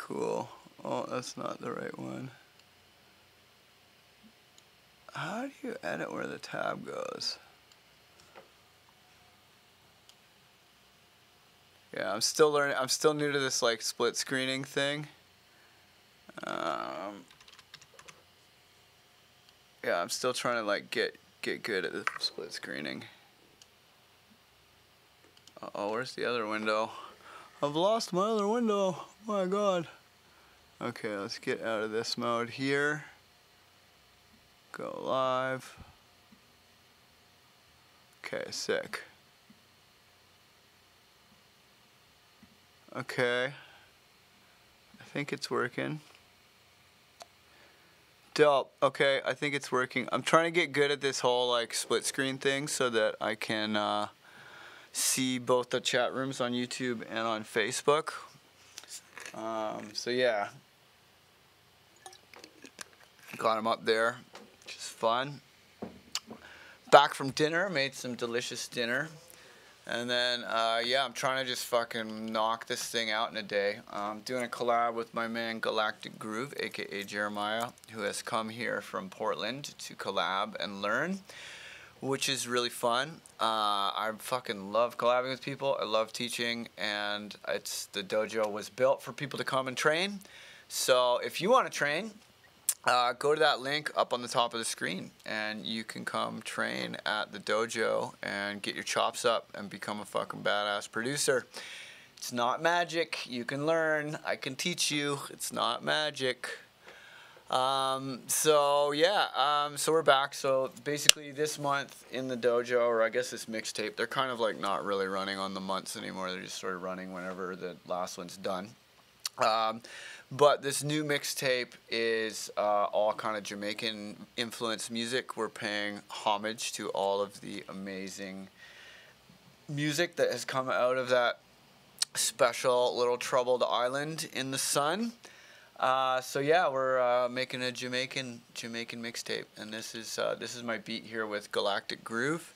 cool. Oh, that's not the right one. How do you edit where the tab goes? Yeah, I'm still learning. I'm still new to this like split screening thing. Yeah, I'm still trying to like get good at the split screening. Uh-oh, where's the other window? I've lost my other window. Oh my god. Okay, let's get out of this mode here. Go live. Okay, sick. Okay. I think it's working. Dope. Okay, I think it's working. I'm trying to get good at this whole like split screen thing so that I can see both the chat rooms on YouTube and on Facebook. So yeah. Got them up there, which is fun. Back from dinner, made some delicious dinner. And then, yeah, I'm trying to just fucking knock this thing out in a day. I'm doing a collab with my man Galactic Groove, aka Jeremiah, who has come here from Portland to collab and learn, which is really fun. I fucking love collabing with people. I love teaching, and the dojo was built for people to come and train. So if you want to train, go to that link up on the top of the screen and you can come train at the dojo and get your chops up and become a fucking badass producer. It's not magic. You can learn. I can teach you. It's not magic. So yeah, so we're back. So basically this month in the dojo, or I guess this mixtape, they're kind of like not really running on the months anymore. They're just sort of running whenever the last one's done. But this new mixtape is all kind of Jamaican influenced music. We're paying homage to all of the amazing music that has come out of that special little troubled island in the sun. So yeah, we're making a Jamaican mixtape, and this is my beat here with Galactic Groove.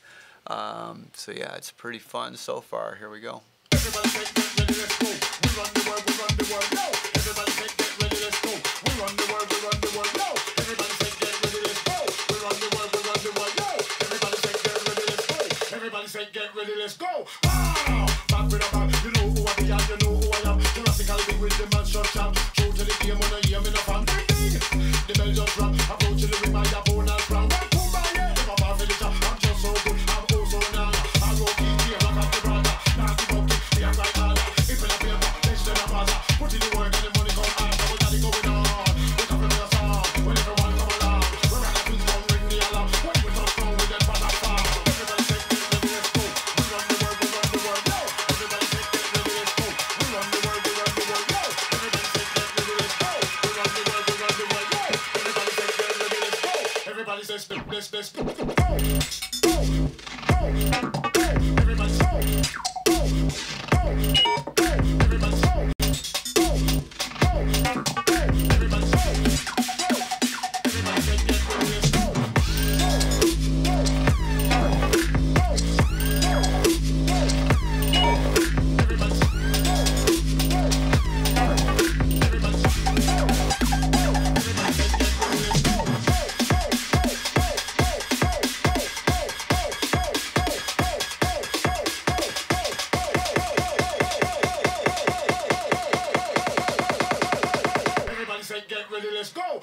So yeah, it's pretty fun so far. Here we go. Everybody say get ready, let's go. We run the world, we run the world, yo. Everybody say get ready, let's go. We run the world, we run the world, yo. Everybody say get ready, let's go. We run the world, we run the world, yo. Everybody say get ready, let's go. Everybody say get ready, let's go. Ah, back with a bang. You know who I be and you know who I am. Jurassic big with the man shot jam. True to the game, when I hear me no fan. The bell just rang. Approach to the ring, my opponent crown. Right to my head, if I'm off in the top, I'm just so good. I'm oh so nana. I go keep here, rock up the brother. Now keep up. Put in the work and the money come out. We got it going on. We come from your song. When everyone come along, we're on the beat, come ring the alarm. When we touch down, we get fast and far. Everybody say get ready, let's go. We run the world, yo. Everybody say get ready, let's go. We run the world, yo. Everybody say get ready, let's go. We run the world, yo. Everybody say get ready, let's go. Everybody say step, let's go. Go, go, go. Everybody go, go, go, go. Everybody go. Get ready, let's go.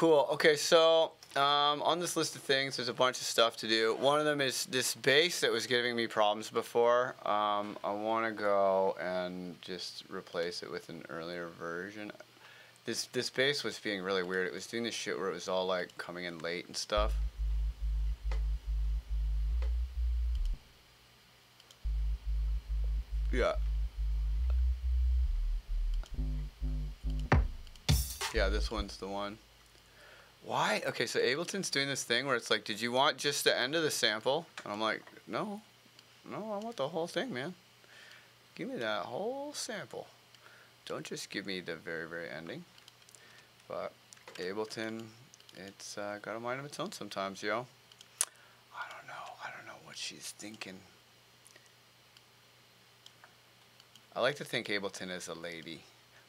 Cool. Okay, so on this list of things, there's a bunch of stuff to do. One of them is this bass that was giving me problems before. I want to go and just replace it with an earlier version. This bass was being really weird. It was doing this shit where it was all like coming in late and stuff. Yeah. Yeah, this one's the one. Why? Okay, so Ableton's doing this thing where it's like, did you want just the end of the sample? And I'm like, no, I want the whole thing, man. Give me that whole sample. Don't just give me the very, very ending. But Ableton, it's got a mind of its own sometimes, yo. I don't know what she's thinking. I like to think Ableton is a lady.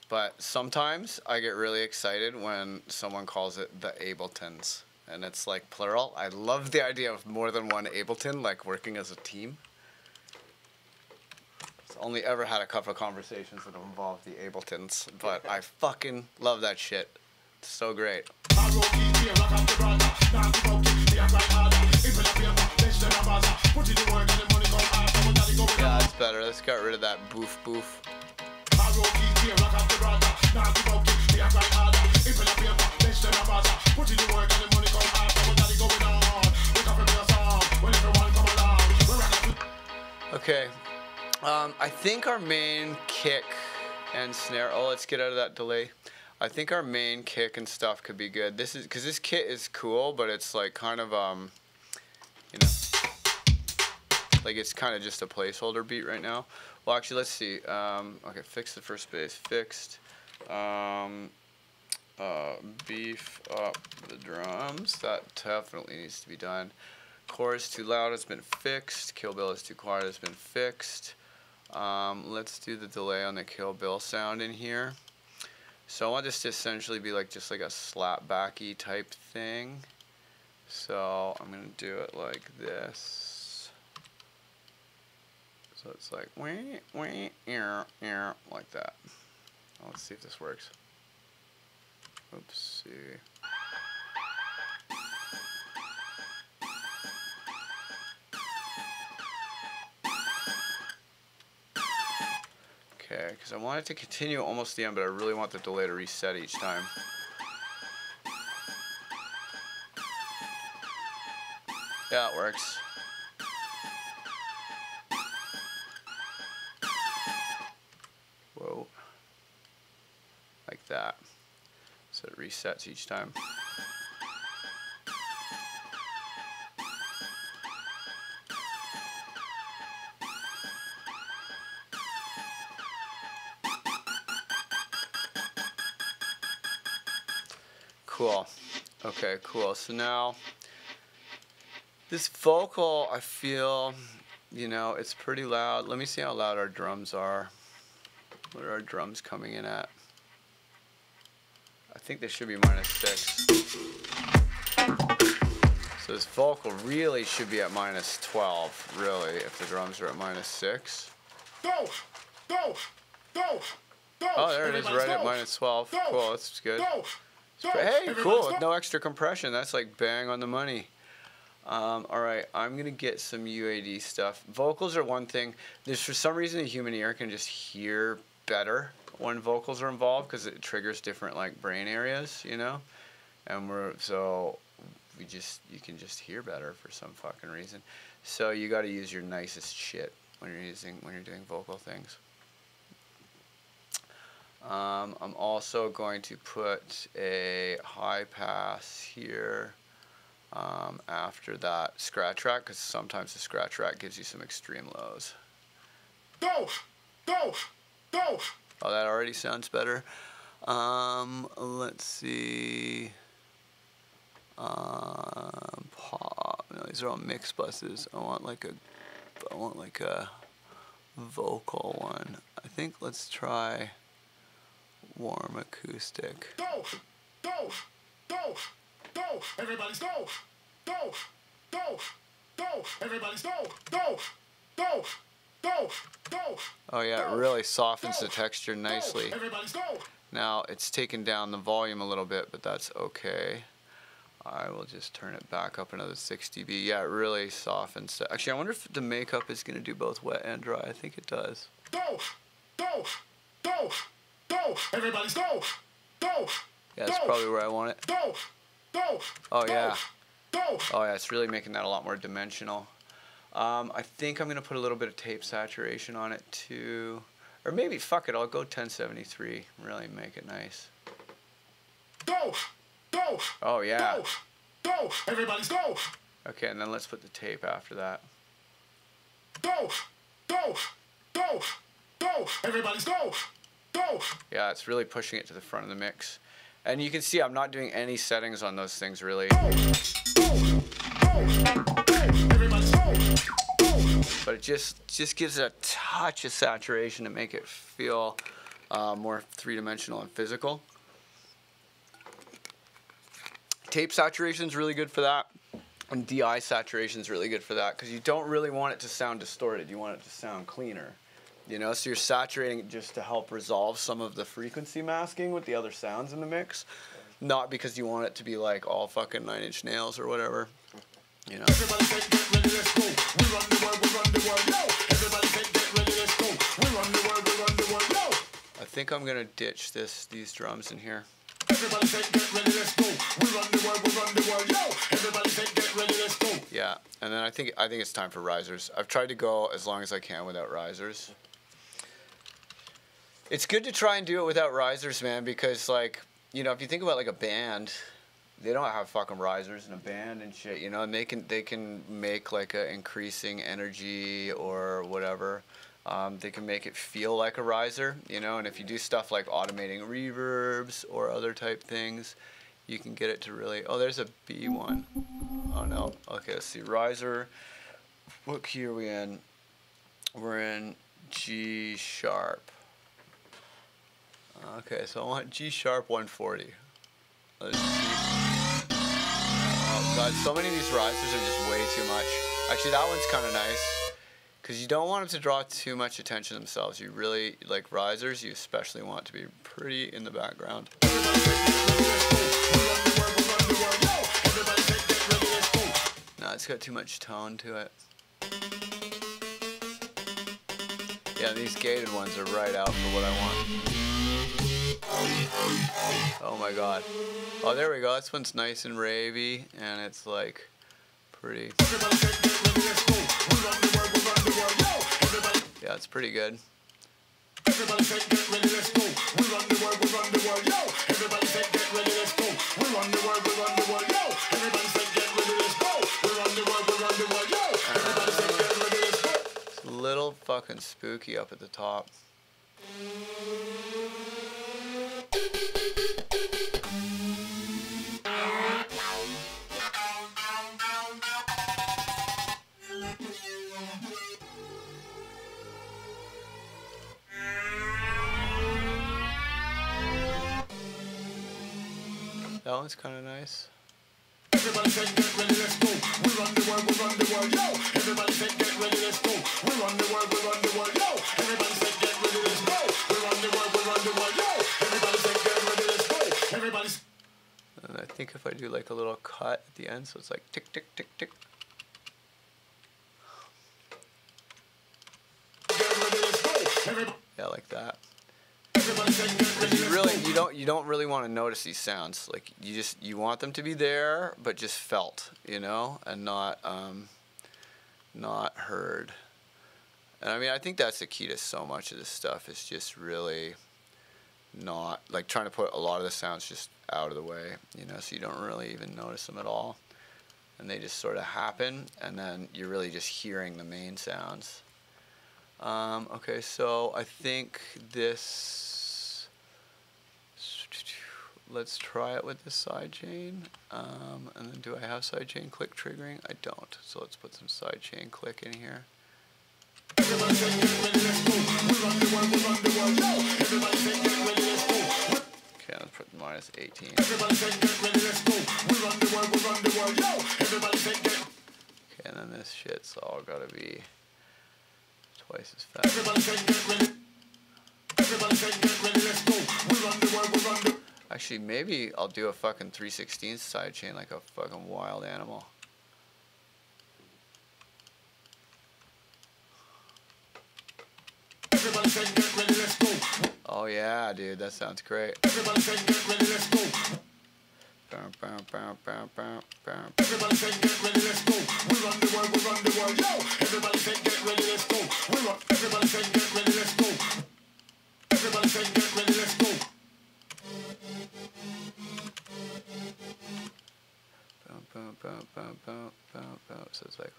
But sometimes I get really excited when someone calls it the Abletons. And it's like plural. I love the idea of more than one Ableton, like working as a team. I've only ever had a couple of conversations that involve the Abletons. But I fucking love that shit. It's so great. Yeah, that's better. Let's get rid of that boof boof. Okay, I think our main kick and snare. Oh, let's get out of that delay. I think our main kick and stuff could be good. This is because this kit is cool, but it's like kind of you know, like it's kind of just a placeholder beat right now. Well, actually, let's see. Okay, fix the first bass. Fixed. Beef up the drums. That definitely needs to be done. Chorus too loud has been fixed. Kill Bill is too quiet has been fixed. Let's do the delay on the Kill Bill sound in here. So I want this to essentially be like just like a slap backy type thing. So I'm gonna do it like this. So it's like like that. Let's see if this works. Oopsie. Okay, because I want it to continue almost the end, but I really want the delay to reset each time. Yeah, it works. Whoa. Like that. So it resets each time. Cool. Okay, cool. So now, this vocal, I feel, you know, it's pretty loud. Let me see how loud our drums are. What are our drums coming in at? I think they should be -6. So this vocal really should be at -12, really, if the drums are at -6. Go! Go! Go! Go! Oh, there it is, right at -12. Cool, that's good. Hey, cool, no extra compression. That's like bang on the money. Alright, I'm going to get some UAD stuff. Vocals are one thing. There's, for some reason, the human ear can just hear better when vocals are involved because it triggers different like brain areas, you know? And you can just hear better for some fucking reason. So you got to use your nicest shit when you're doing vocal things. I'm also going to put a high pass here after that scratch rack, because sometimes the scratch rack gives you some extreme lows. Go! Go! Go! Oh, that already sounds better. Let's see. Pop. No, these are all mix buses. I want like a vocal one. I think let's try warm acoustic. Go! Go! Go! Go! Everybody's go! Go! Go! Go! Everybody's go! Go! Go! Go! Go! Oh yeah, it really softens the texture nicely. Everybody's go! Now it's taken down the volume a little bit, but that's okay. I will just turn it back up another 6 dB. Yeah, it really softens. Actually, I wonder if the makeup is going to do both wet and dry. I think it does. Go, go, go, go. Everybody's go, go. Yeah, that's probably where I want it. Go, go. Oh yeah. Go. Oh yeah, it's really making that a lot more dimensional. I think I'm going to put a little bit of tape saturation on it too. Or maybe, fuck it, I'll go 1073. Really make it nice. Go, go. Oh yeah. Go, go. Everybody's go. Okay, and then let's put the tape after that. Go, go, go, go. Everybody's go, go. Yeah, it's really pushing it to the front of the mix. And you can see I'm not doing any settings on those things really. Go, go, go, go. Everybody's go, go. But it just gives it a touch of saturation to make it feel more three-dimensional and physical. Tape saturation is really good for that. And DI saturation is really good for that because you don't really want it to sound distorted. You want it to sound cleaner. You know, so you're saturating it just to help resolve some of the frequency masking with the other sounds in the mix. Not because you want it to be like all fucking 9 Inch Nails or whatever. You know. Everybody say get ready, let's go. We run the world, we run the world, yo. Everybody say get ready, let's go. We run the world, we run the world, yo. I think I'm gonna ditch these drums in here. Everybody say get ready, let's go. We run the world, we run the world, yo. Everybody say get ready, let's go. Yeah, and then I think it's time for risers. I've tried to go as long as I can without risers. It's good to try and do it without risers, man, because like, you know, if you think about like a band, they don't have fucking risers in a band and shit, you know, and they can make like a increasing energy or whatever. They can make it feel like a riser, you know, and if you do stuff like automating reverbs or other type things, you can get it to really, oh, there's a B one. Oh no, okay, let's see, riser, what key are we in? We're in G sharp. Okay, so I want G sharp 140. Let's see. Oh god, so many of these risers are just way too much. Actually, that one's kind of nice. Because you don't want them to draw too much attention to themselves. You really, like risers, you especially want to be pretty in the background. No, it's got too much tone to it. Yeah, these gated ones are right out for what I want. Oh my god. Oh, there we go. This one's nice and ravey, and it's like pretty. Yeah, it's pretty good. Everybody say get ready, let's go. We run the world, we run the world, yo. Everybody say get ready, let's go. We run the world, we run the world, yo. Everybody say get ready, let's go. We run the world, we run the world, yo. Everybody say get ready, let's go. It's a little fucking spooky up at the top. That one's kind of nice. Everybody say get ready, let's go. We run the world, we run the world, yo. Everybody say get ready, let's go. We run the world, we run the world, yo. Everybody say get ready, let's go. We run the world, we run the world, yo. Everybody say get ready, let's go. Everybody. And I think if I do like a little cut at the end, so it's like tick, tick, tick, tick. Get ready, let's go. Everybody. Yeah, like that. Everybody say get ready, let's go. You don't really want to notice these sounds. Like you want them to be there, but just felt, you know, and not heard. And I mean, I think that's the key to so much of this stuff. Is just really not like trying to put a lot of the sounds just out of the way, you know, so you don't really even notice them at all, and they just sort of happen, and then you're really just hearing the main sounds. Okay, so I think this, let's try it with the sidechain, and then do I have sidechain click triggering? I don't, so let's put some sidechain click in here. Everybody say get ready, let's go. We run the world, we run the world, yo. Everybody say get ready, let's go. Okay, let's put minus 18. Everybody say get ready, let's go. We run the world, we run the world, yo. Everybody say get. Okay, and then this shit's all gotta be twice as fast. Everybody say get ready. Everybody say get ready, let's go. We run the world, we run the. Actually, maybe I'll do a fucking 3/16 sidechain like a fucking wild animal. Everybody say get ready, let's go. Oh yeah, dude, that sounds great. Everybody say get ready, let's go. Bow, bow, bow, bow, bow, bow. Everybody say get ready, let's go. We run the world, we run the world. Yo, everybody say get ready, let's go. We run. Everybody say get ready, let's go. Everybody say get ready, let's go. Bow, bow, bow, bow, bow, bow, bow. So it's like.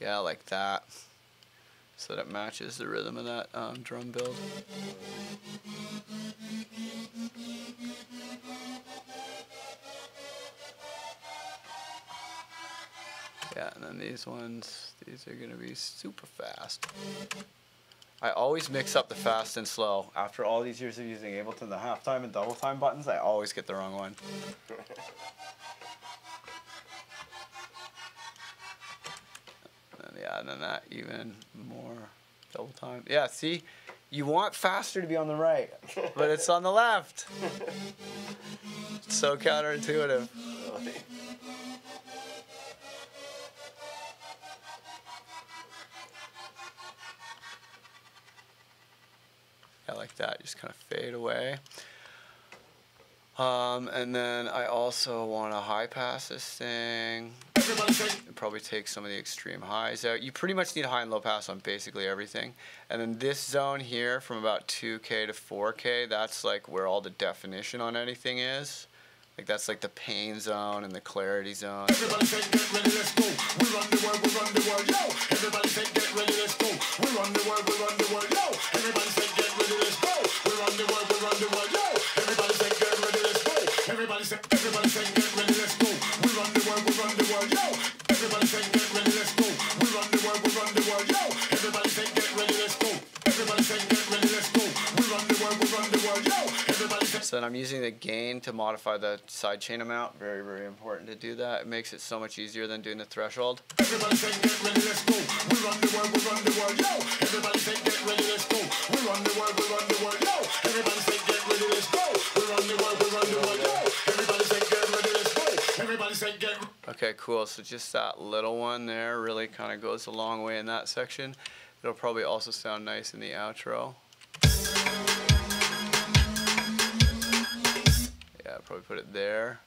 Yeah, like that. So that it matches the rhythm of that drum build. Yeah, and then these ones, these are gonna be super fast. I always mix up the fast and slow. After all these years of using Ableton, the halftime and double time buttons, I always get the wrong one. Yeah, and then that even more double time. Yeah, see, you want faster to be on the right, but it's on the left. It's so counterintuitive. Yeah, like that, just kind of fade away. And then I also want to high pass this thing. Probably take some of the extreme highs out. You pretty much need high and low pass on basically everything. And then this zone here from about 2K to 4K, that's like where all the definition on anything is. Like that's like the pain zone and the clarity zone. Everybody say get ready, let's go. We run the world, we run the world. Yo, everybody say get ready, let's go. We run the world, we run the world. Yo, everybody say get ready, let's go. We run the world, we run the world. Yo, everybody say get ready, let's go. Everybody say get ready, let's go. We run the world, we run the world. Yo, everybody say get ready, let's go. We run the world, we run the world. Yo, everybody say get ready, let's go. Everybody say get ready, let's go. We run the world, we run the world. Yo, everybody say. So then I'm using the gain to modify the sidechain amount. Very, very important to do that. It makes it so much easier than doing the threshold. Everybody say get ready, let's go. We run the world, we run the world. Yo, everybody say get ready, let's go. We run the world, we run the world. Yo, everybody say get ready, let's go. We run the world, we run the world. Yo, everybody say get ready, let's go. Everybody say get. Okay, cool. So just that little one there really kind of goes a long way in that section. It'll probably also sound nice in the outro. Yeah, I'll probably put it there.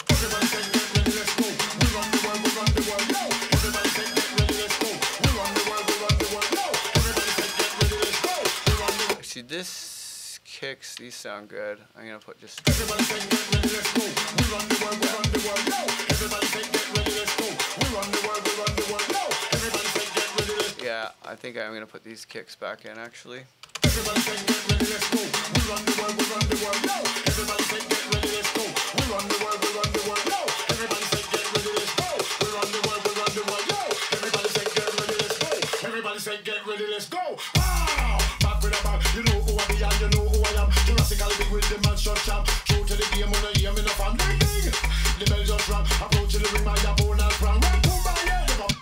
Everybody say get ready, let's go. We run the world, we run the world. Yo, everybody say get ready, let's go. We run the world, we run the world. Yo, everybody say get ready, let's go. We run the world. Actually, this kicks, these sound good. I'm gonna put just. Everybody say get ready, let's go. We run the world, we run the world. Yo, everybody say get ready, let's go. We run the world, we run the world. Yo, everybody say get ready, let's go. Yeah, I think I'm gonna put these kicks back in actually. Everybody say get ready, let's go. We run the world, we run the world. Yo, everybody say get ready, let's go. We run the world, we run the world. Yo, everybody say get ready, let's go. We run the world, we run the world. Yo, everybody say get ready, let's go. Everybody say get ready, let's go. Ah, back with a back. You know who I be and you know who I am. Jurassical big with the man shot champ. True to the game when I hear me no fan. Ding ding. The bell just rang. Approach to the ring, my opponent sprang. Right to my head.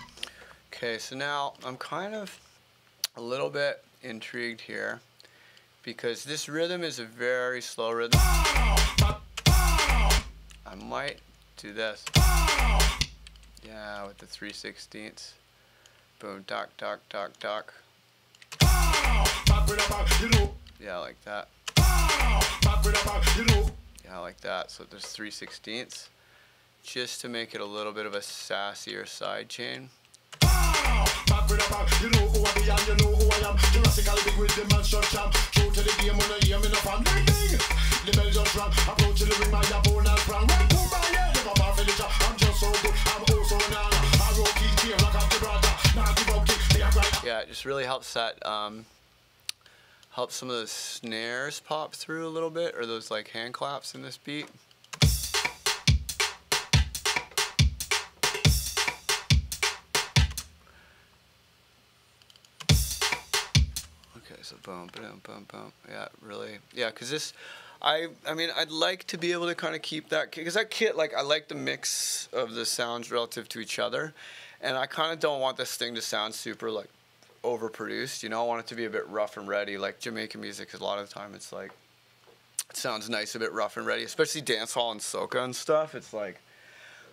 Okay, so now I'm kind of a little bit intrigued here because this rhythm is a very slow rhythm. I might do this. Yeah, with the 3/16. Boom, doc, doc, doc, doc. Yeah, like that. Yeah, like that. So there's 3/16. Just to make it a little bit of a sassier side chain. You know who I be and you know who I am. Jurassical big with the man shot champ. True to the game when I hear me no fan. Ding ding. The bell just rang. Approach to the ring, my opponent sprang. Right to my head. If I'm off in the chat, I'm just so good. I'm oh so nana. I roll keys here like I'm the brother. Now give up kick. Yeah, it just really helps that helps some of the snares pop through a little bit, or those like hand claps in this beat. Okay, so boom, boom, boom, boom. Yeah, really. Yeah, because this, I mean, I'd like to be able to kind of keep that, because that kit, like, I like the mix of the sounds relative to each other, and I kind of don't want this thing to sound super, like, overproduced, you know? I want it to be a bit rough and ready. Like, Jamaican music, a lot of the time, it's like, it sounds nice, a bit rough and ready, especially dancehall and soca and stuff. It's like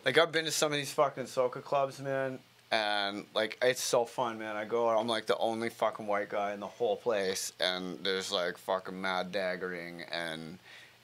I've been to some of these fucking soca clubs, man, and, like, it's so fun, man. I go, I'm, like, the only fucking white guy in the whole place, and there's, like, fucking mad daggering, and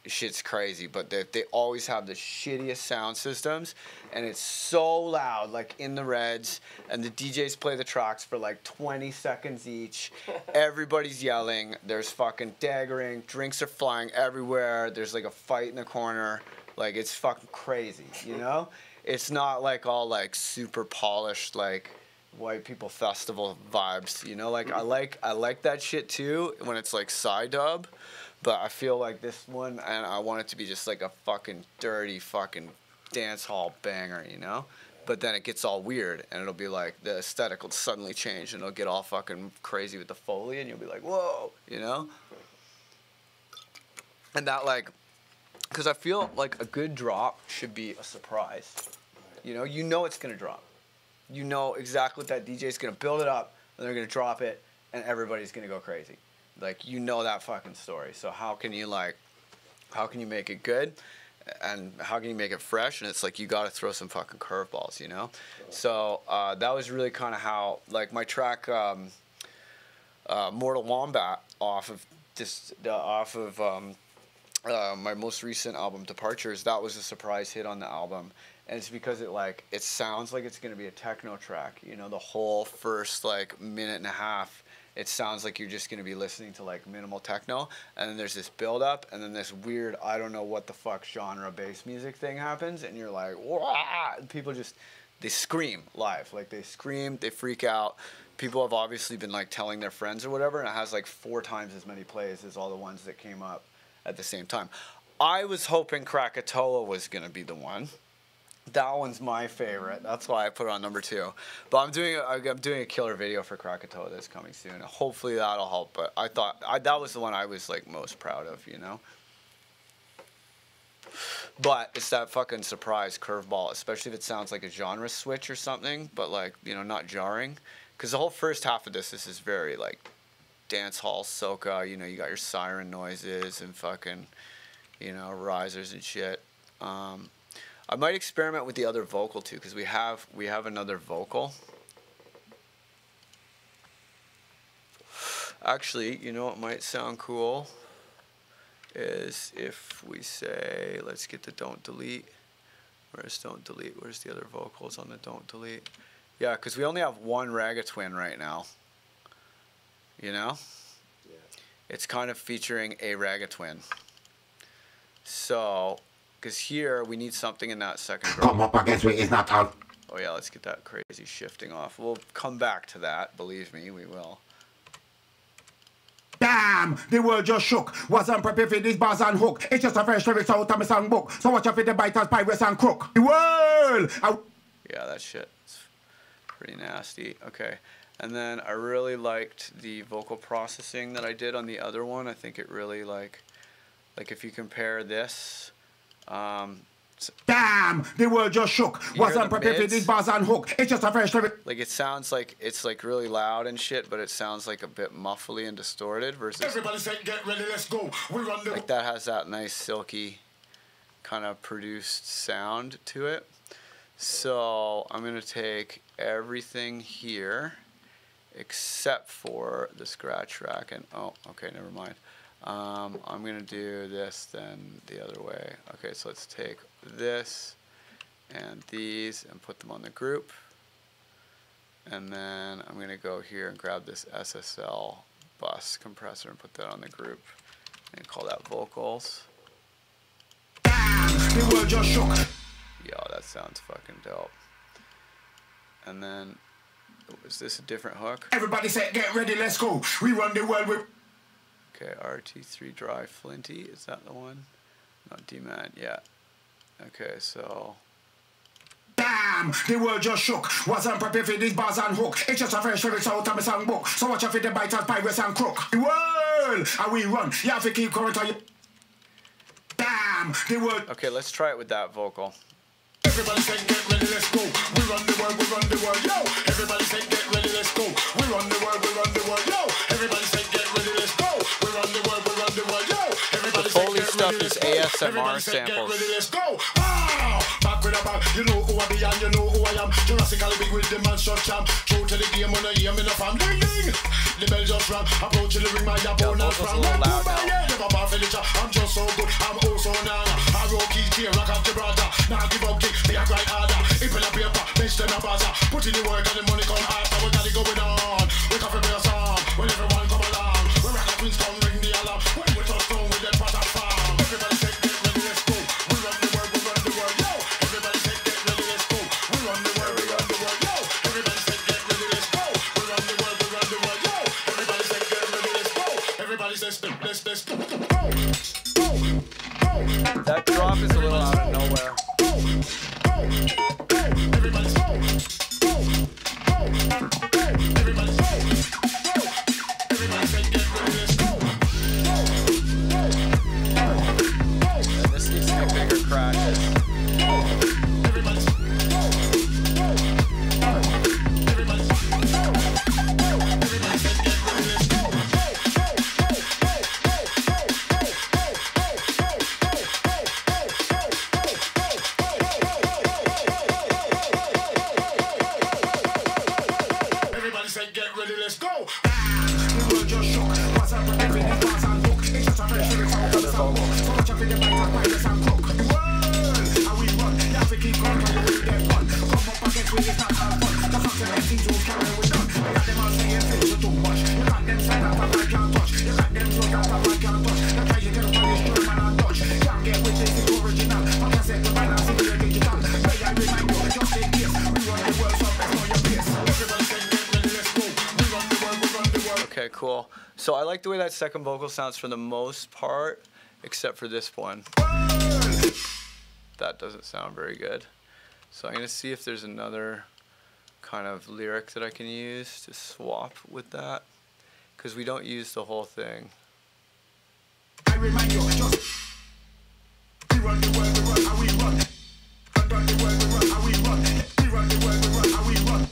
shit's crazy, but they always have the shittiest sound systems, and it's so loud, like, in the reds, and the DJs play the tracks for, like, 20 seconds each. Everybody's yelling. There's fucking daggering. Drinks are flying everywhere. There's, like, a fight in the corner. Like, it's fucking crazy, you know? It's not like all like super polished like white people festival vibes, you know? Like I like that shit too when it's like side dub, but I feel like this one, and I want it to be just like a fucking dirty fucking dance hall banger, you know? But then it gets all weird, and it'll be like the aesthetic will suddenly change, and it'll get all fucking crazy with the Foley, and you'll be like, whoa, you know? And that like, because I feel like a good drop should be a surprise. You know it's going to drop. You know exactly what that DJ's going to build it up, and they're going to drop it, and everybody's going to go crazy. Like, you know that fucking story. So how can you make it good, and how can you make it fresh? And it's like, you got to throw some fucking curveballs, you know? So that was really kind of how, like, my track Mortal Wombat off of my most recent album, Departures, that was a surprise hit on the album. And it's because it sounds like it's going to be a techno track. You know, the whole first, like, minute and a half, it sounds like you're just going to be listening to, like, minimal techno. And then there's this build-up, and then this weird, I don't know what the fuck genre bass music thing happens, and you're like, wah! And people just, they scream live. Like, they scream, they freak out. People have obviously been, like, telling their friends or whatever, and it has, like, 4 times as many plays as all the ones that came up at the same time. I was hoping Krakatoa was going to be the one. That one's my favorite. That's why I put it on number 2. But I'm doing a killer video for Krakatoa that's coming soon. Hopefully that'll help. But I thought that was the one I was like most proud of, you know. But it's that fucking surprise curveball, especially if it sounds like a genre switch or something, but like, you know, not jarring. Because the whole first half of this is very like dance hall soca. You know, you got your siren noises and fucking, you know, risers and shit. I might experiment with the other vocal too, because we have another vocal. Actually, you know what might sound cool is if we say, let's get the don't delete. Where's don't delete? Where's the other vocals on the don't delete? Yeah, because we only have one ragatwin right now. You know? Yeah. It's kind of featuring a ragatwin. So, because here we need something in that second drum. Come up against me is not out. Oh yeah, let's get that crazy shifting off. We'll come back to that, believe me, we will. Damn, the world just shook. Wasn't prepared for these bars and hook. It's just a fresh lyrics out of my songbook. So watch out for the biters, pirates and crook. The world! Yeah, that shit. It's pretty nasty. Okay. And then I really liked the vocal processing that I did on the other one. I think it really like if you compare this, damn, the world just shook. Wasn't prepared for these bars and hook. It's just a fresh lyric. Like it sounds like it's like really loud and shit, but it sounds like a bit muffly and distorted versus everybody say get ready, let's go. We run the like that has that nice silky kind of produced sound to it. So I'm gonna take everything here except for the scratch rack and oh, okay, never mind. I'm gonna do this then the other way. Okay, so let's take this and these and put them on the group. And then I'm gonna go here and grab this SSL bus compressor and put that on the group and call that vocals. The world just shook. Yo, that sounds fucking dope. And then, is this a different hook? Everybody say get ready, let's go. We run the world with. Okay, RT3 Dry Flinty, is that the one? Not D-Man, yeah. Okay, so. Damn, the world just shook. Wasn't prepared for these bars and hook. It's just a fresh lyrics out of my songbook. So watch out for the biters, pirates and crook. The world, and we run. You have to keep current on you. Damn, they were. Okay, let's try it with that vocal. Everybody say get ready, let's go. We run the world, we run the world, yo. Everybody say get ready, let's go. We run the world, we run the world, yo. Everybody say get ready, let's go. We run the world, we run the world, yo. Everybody say Foley get stuff ready, is let's go. ASMR Everybody say get samples. ready, let's go. Wow! Back with a bang, you know who I be and you know who I am. Jurassically big with the man shot champ. True to the game when I hear me no fam. Ding ding! The bell just rang. Approaching the ring, my opponent vocals from. a little loud now. Never bar furniture. I'm just so good. I'm oh so nana. I roll key here, rock up the brother. Now give up kick, me a grind harder. If in a paper, bench them a bazaar. Put in the work and the money come after. We got it going on. We can prepare a song when everyone come along. We rock a Queenstown, ring the alarm. When we touch down with that pot of farm. Everybody say get ready, let's go. We run the world, we run the world, yo. Everybody say get ready, let's go. We run the world, we run the world, yo. Everybody say get ready, let's go. We run the world, we run the world, yo. Everybody say get ready, let's go. Everybody say let's go. That drop is a little out of nowhere. Everybody go. Everybody go. Everybody say get ready, let's go. And this needs to be bigger crashes. Everybody go. Everybody go. Everybody say get ready, let's go. Everybody say get ready, let's go. The world just shook. What's up with everything fast and hook? It's just a fresh release out of the soundbook. So much of it, the bite and virus and cook. The world, how we run. You have to keep going till you will get one. Come up against with it's not all fun. The facts and empty to carry with done. You got them all saying things you too much. You got them saying that I can't touch. You got them so that I can't touch. You try to get up on this German and Dutch. Can't get with this, it's original. I can set the balance in your digital. May I remind you, just take this. We run the world, so let's know your place. Everybody say get ready, let's go. We run the world, we run the world. Okay, cool. So I like the way that second vocal sounds for the most part, except for this one. That doesn't sound very good. So I'm gonna see if there's another kind of lyric that I can use to swap with that, because we don't use the whole thing. I remind you, just we run the world, we run how we run. Run the world, we run how we run. We run the world, we run how we run.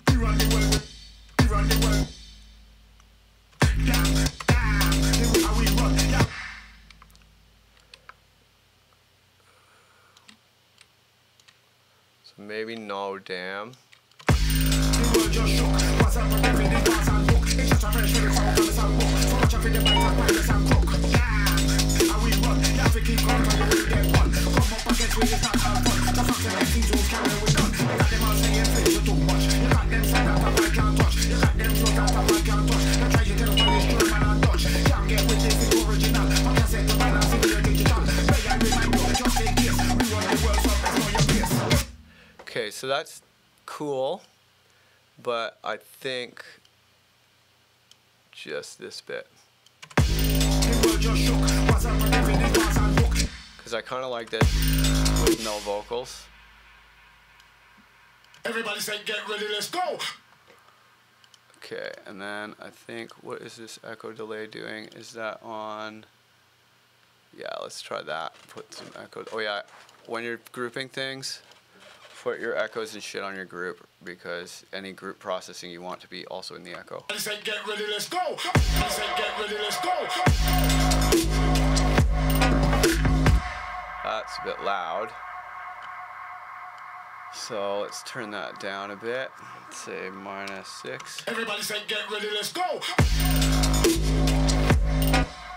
We run the world, we run the world. Damn, damn, how we run, yeah. So maybe no damn. The world just shook. What's up with everything fast and hook? It's just a fresh release out of the soundbook. So much of it, the bite and virus and cook. Damn, how we run. You have to keep going till you will get one. Come up against with it's not all fun. The facts and empty to carry with done. You got them all saying things you too much. You got them saying that I can't touch. You got them so that I can't touch. You try to get up on this German and Dutch. Can't get with this, it's original. I can set the balance in your digital. May I remind you, just take this. We run the world, so let's know your place. Okay, so that's cool, but I think just this bit, The world just shook. What's up with everything fast and hook? because I kind of like this with no vocals. Everybody say get ready, let's go. Okay, and then I think, what is this echo delay doing? Is that on? Yeah, let's try that. Put some echo. Oh yeah, when you're grouping things, put your echoes and shit on your group, because any group processing you want to be also in the echo. Everybody say get ready, let's go. Everybody say get ready, let's go. That's a bit loud. So let's turn that down a bit. Let's say -6. Everybody say get ready, let's go.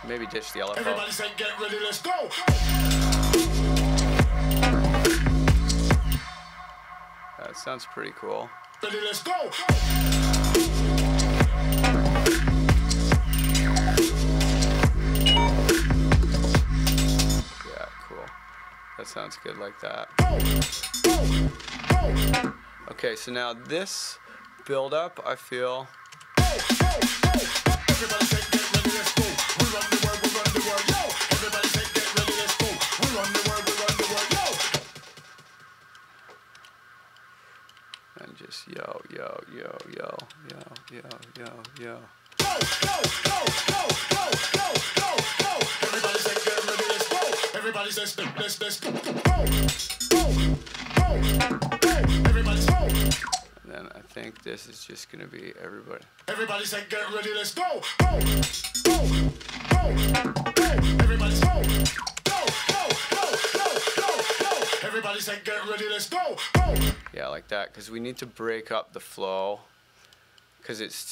Maybe ditch the LFO. Everybody say get ready, let's go. That sounds pretty cool. Ready, let's go. Yeah, cool. That sounds good like that. Okay, so now this build up, I feel. Everybody say get ready, let's go. We run the world, we run the world, yo. Everybody say get ready, let's go. We run the world, we run the world, yo. And just yo, yo, yo, yo, yo, yo, yo, yo. Go, go, go, go, go, go, go, go. Everybody say get ready, let's go. And then I think this is just gonna be everybody. Everybody say get ready, let's go. Everybody say Everybody say get ready, let's go. Yeah, like that, because we need to break up the flow, because it's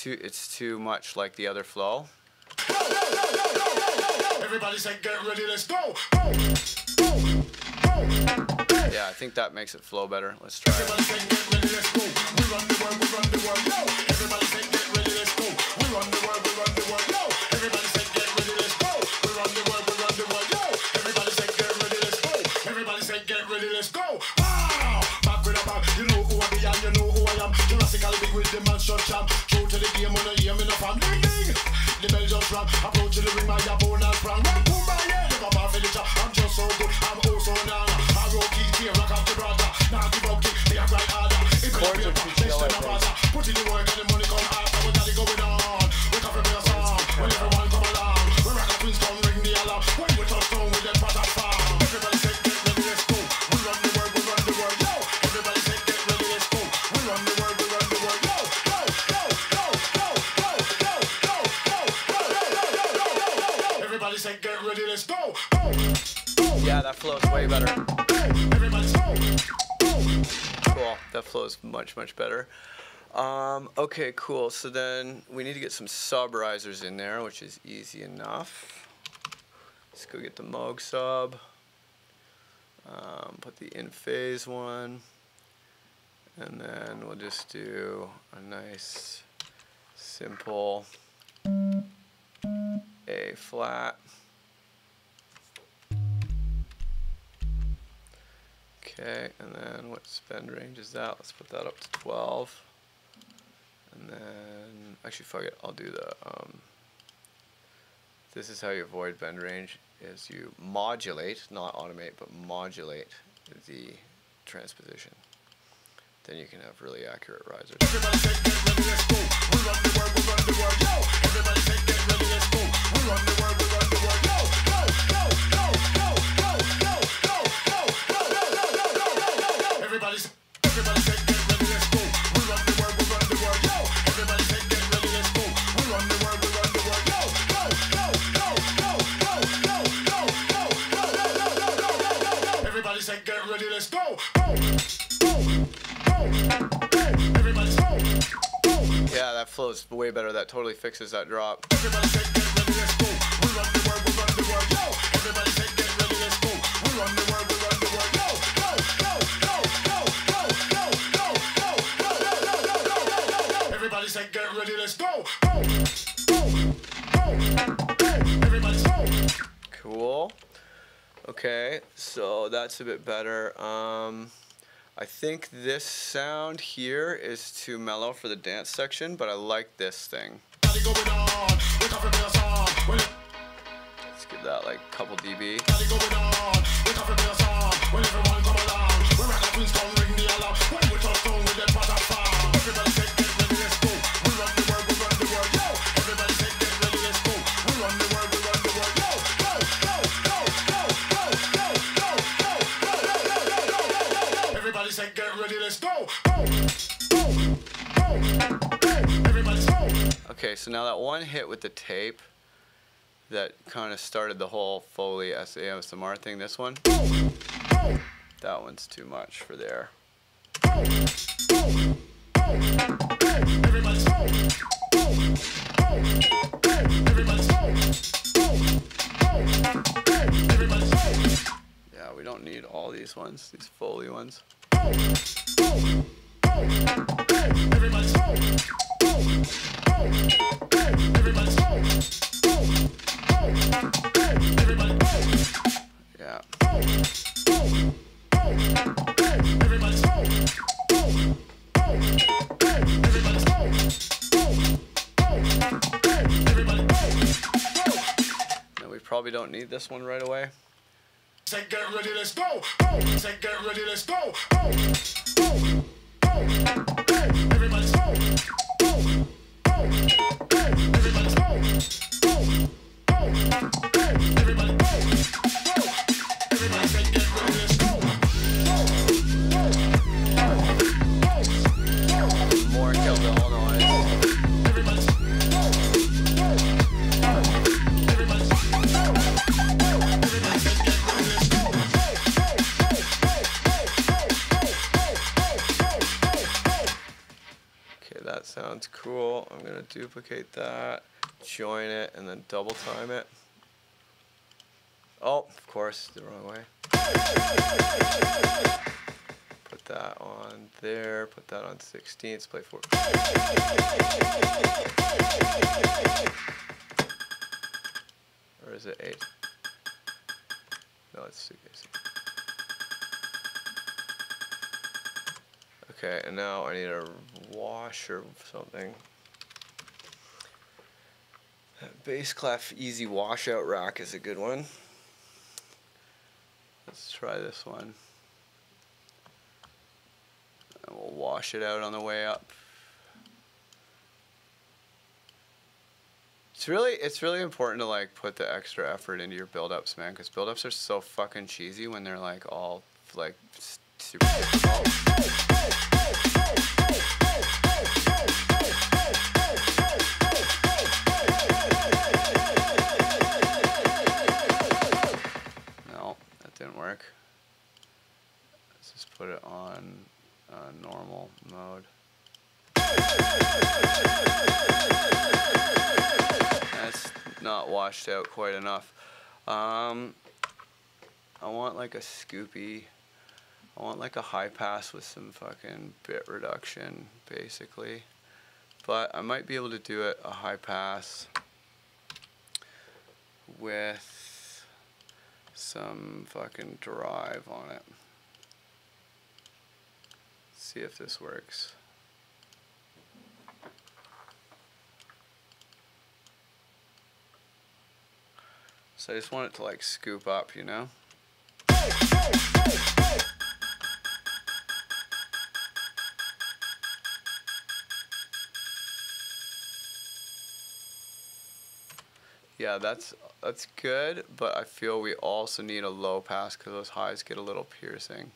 too much like the other flow. Everybody say get ready, let's go. Yeah, I think that makes it flow better. Let's try Everybody it. say get ready, let's go. We run the world, we run the world, yo. Everybody say get ready, let's go. We run the world, we run the world, yo. Everybody say get ready, let's go. We run the world, we run the world, yo. Everybody say get ready, let's go. Everybody say get ready, let's go. Wow! Back with a back, you know who I be and you know who I am. Jurassical big with the man shot champ. True to the game, on the aim in the fan. Ding ding! The bell just rang. Approach to the ring, my opponent sprang. Run to my head, never bar for the chop. I'm just so good, I'm oh so nana. I roll key, tear, rock up the brother. Now give up kick, me a grind harder. It will be a less than a bother. Put in the work and the money come after. What got it going on? Wake up from your song. When everyone come along, when rock and twins come ring the alarm. When we touch down with them pot of farm. Everybody say get ready, let's go. We run the world, we run the world, yo. Everybody say get ready, let's go. We run the world, we run the world, yo. Go, go, go, go, go, go, go, go, go. Everybody say get ready, let's go. Yeah, that flows way better. Everybody say Cool. That flows much, much better. Okay, cool. So then we need to get some sub risers in there, which is easy enough. Let's go get the Moog sub. Put the in phase one. And then we'll just do a nice, simple A flat. Okay, and then what bend range is that? Let's put that up to 12. And then, actually fuck it, I'll do the, this is how you avoid bend range, is you modulate, not automate, but modulate the transposition. Then you can have really accurate risers. everybody say get ready, let's go. We run the world, we run the world, yo. Everybody say get ready, let's go. We run the world, we run the world, yo. Go, go, go, go, go, go, go, go, go, go. Everybody say get ready, let's go. We run the world, we run the world, yo. Everybody say get ready, let's go. We run the world, we run the world, yo. Go, go, go, go, go, go, go, go, go. Everybody say get ready, let's go. Everybody say Yeah, that flows way better. That totally fixes that drop. Everybody say get ready, let's go. We run the world, we run the world, yo. Everybody say get ready, let's go. We run the world, we run the world, yo. Go, go, go, go, go, go, go, go, go, go. Everybody say get ready, let's go. Everybody say Cool. Okay, so that's a bit better. I think this sound here is too mellow for the dance section, but I like this thing. party going on. Wake up from your song. Let's give that like a couple dB. Party going on. Wake up from your song. When everyone come along, when rock and twins come ring the alarm. When we touch down with them pot of farm. Everybody say get ready, let's go. We run the world, we run the world, yo. Everybody say get ready, let's go. We run the world, we run the world, yo. Go, go, go, go, go, go, go, go, go. Everybody say get ready, let's go. Everybody say. Okay, so now that one hit with the tape that kind of started the whole Foley SAMR thing, this one, that one's too much for there. Everybody say. Everybody say. Everybody say. Yeah, we don't need all these ones, these Foley ones. Everybody say. Everybody say. Everybody say. Yeah. Everybody say. Everybody say. Everybody say. Now we probably don't need this one right away. Say get ready, let's go. Say get ready, let's go. Everybody say. Everybody say. Everybody say. Everybody say get I'm gonna duplicate that, join it, and then double time it. Oh, of course, the wrong way. Put that on there, put that on 16ths, play 4. Or is it 8? No, it's 6. Okay, and now I need a wash or something. Bass clef easy washout rack is a good one. Let's try this one. And we'll wash it out on the way up. It's really important to like put the extra effort into your build-ups, man, because build-ups are so fucking cheesy when they're like all like super difficult. No, that didn't work. Let's just put it on normal mode. That's not washed out quite enough. I want like a scoopy. I want like a high pass with some fucking bit reduction, basically. But I might be able to do it a high pass with some fucking drive on it. See if this works. So I just want it to like scoop up, you know? Yeah, that's good, but I feel we also need a low pass because those highs get a little piercing.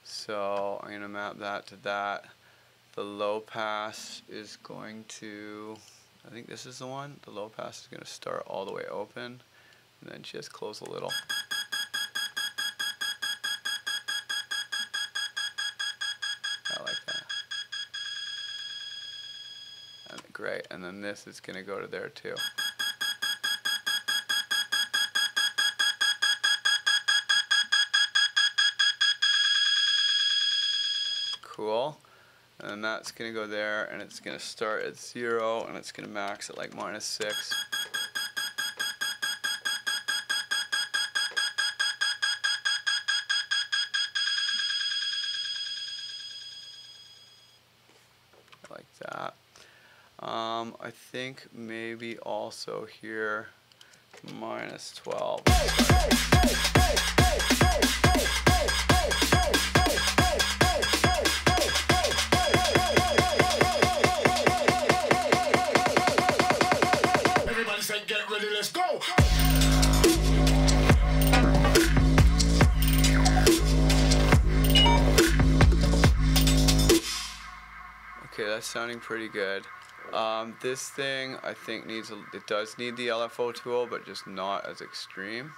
So I'm going to map that to that. The low pass is going to, I think this is the one. The low pass is going to start all the way open and then just close a little. I like that. And great. And then this is going to go to there too. Cool. And that's going to go there, and it's going to start at 0, and it's going to max at like -6. Like that. I think maybe also here -12. Everybody say get ready, let's go. Okay, that's sounding pretty good. This thing I think needs it does need the LFO tool, but just not as extreme.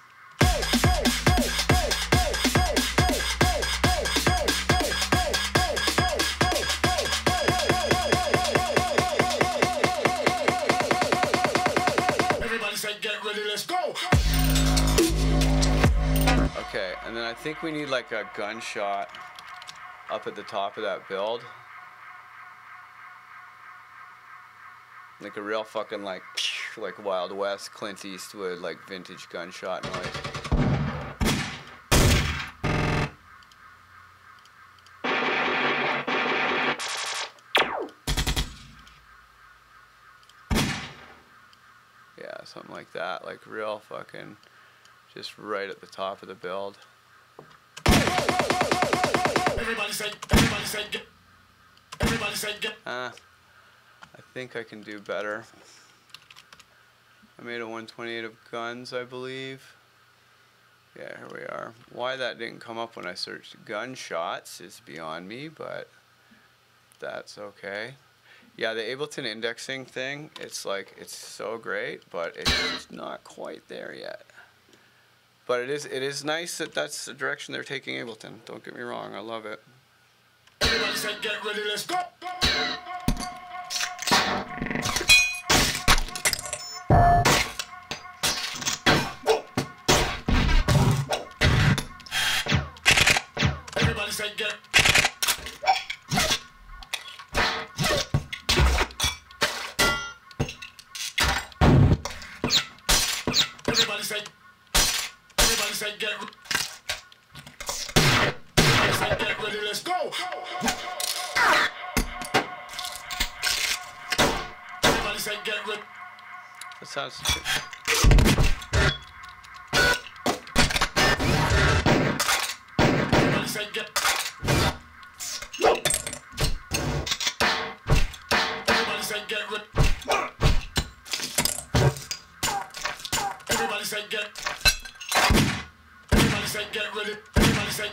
Everybody say get ready, let's go. Okay, and then I think we need like a gunshot up at the top of that build. Like a real fucking like Wild West, Clint Eastwood, like vintage gunshot noise. Yeah, something like that, like real fucking, just right at the top of the build. Everybody say get. Everybody say get. I think I can do better. I made a 128 of guns, I believe. Yeah, here we are. Why that didn't come up when I searched gunshots is beyond me, but that's okay. Yeah, the Ableton indexing thing, it's like, it's so great, but it's just not quite there yet. But it is nice that that's the direction they're taking Ableton. Don't get me wrong, I love it. Everybody say get ready, let's go. Everybody say, everybody say, everybody say, get ready, let's go. Everybody say, get ready. That sounds. Everybody say, get. Everybody say, get ready. Everybody say, get. Everybody say, get ready. Everybody say.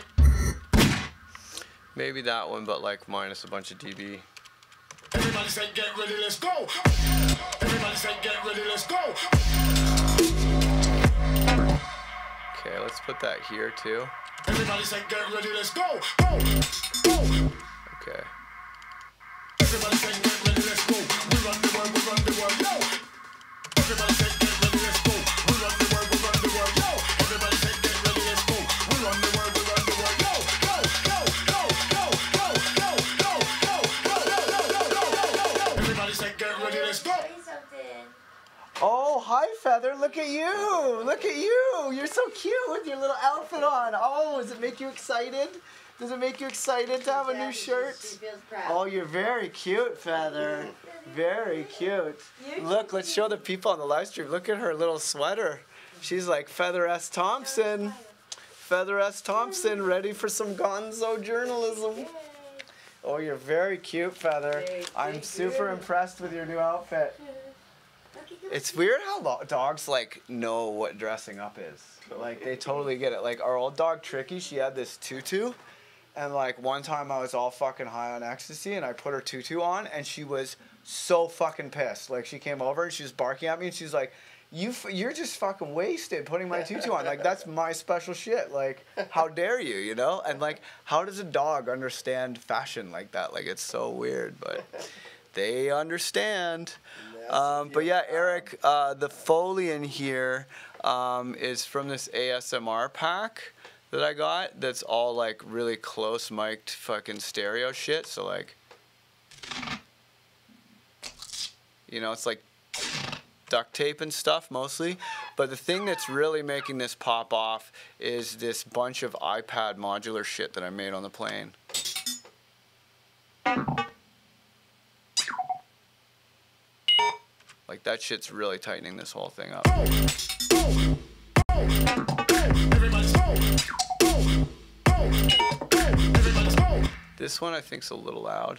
Maybe that one, but like minus a bunch of dB. Everybody say, get ready, let's go. Everybody say, get ready, let's go. Okay, let's put that here too. Everybody say, get ready, let's go. Okay. Everybody say, get ready, let's go. We run the world, yo. Everybody say, get ready, let's go. We run the world, yo. Everybody say, get ready, let's go. We run the world, yo. Go, go, go, go, go, go, go, go, go, go. Everybody say, get ready, let's go. Oh, hi, Feather. Look at you. Look at you. You're so cute with your little outfit on. Oh, does it make you excited? Does it make you excited to have a new shirt? She feels proud. Oh, you're very cute, Feather. Very cute. Look, let's show the people on the live stream. Look at her little sweater. She's like Feather S. Thompson. Feather S. Thompson, ready for some gonzo journalism. Oh, you're very cute, Feather. I'm super impressed with your new outfit. It's weird how dogs like know what dressing up is. Like they totally get it. Like our old dog Tricky, she had this tutu, and like one time I was all fucking high on ecstasy and I put her tutu on and she was so fucking pissed. Like she came over and she was barking at me and she's like, "You're just fucking wasted putting my tutu on. Like that's my special shit. Like how dare you, you know?" And like how does a dog understand fashion like that? Like it's so weird, but they understand. But yeah, Eric, the Foley in here is from this ASMR pack that I got that's all like really close mic'd fucking stereo shit. So like, you know, it's like duct tape and stuff mostly. But the thing that's really making this pop off is this bunch of iPad modular shit that I made on the plane. Like that shit's really tightening this whole thing up. This one I think's a little loud.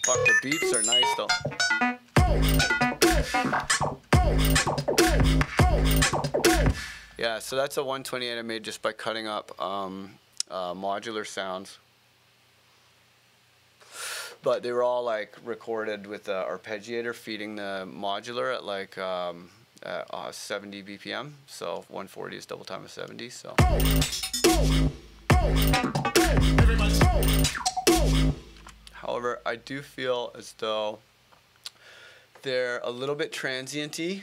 Fuck, the beeps are nice though. Yeah, so that's a 128 I made just by cutting up modular sounds. But they were all like recorded with the arpeggiator feeding the modular at like 70 BPM. So 140 is double time of 70. So. However, I do feel as though they're a little bit transient-y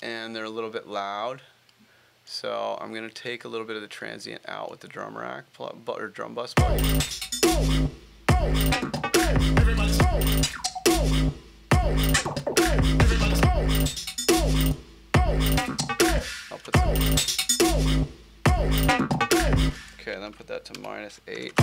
and they're a little bit loud. So I'm gonna take a little bit of the transient out with the drum rack or drum bus plug. I'll put some. Okay, then put that to -8.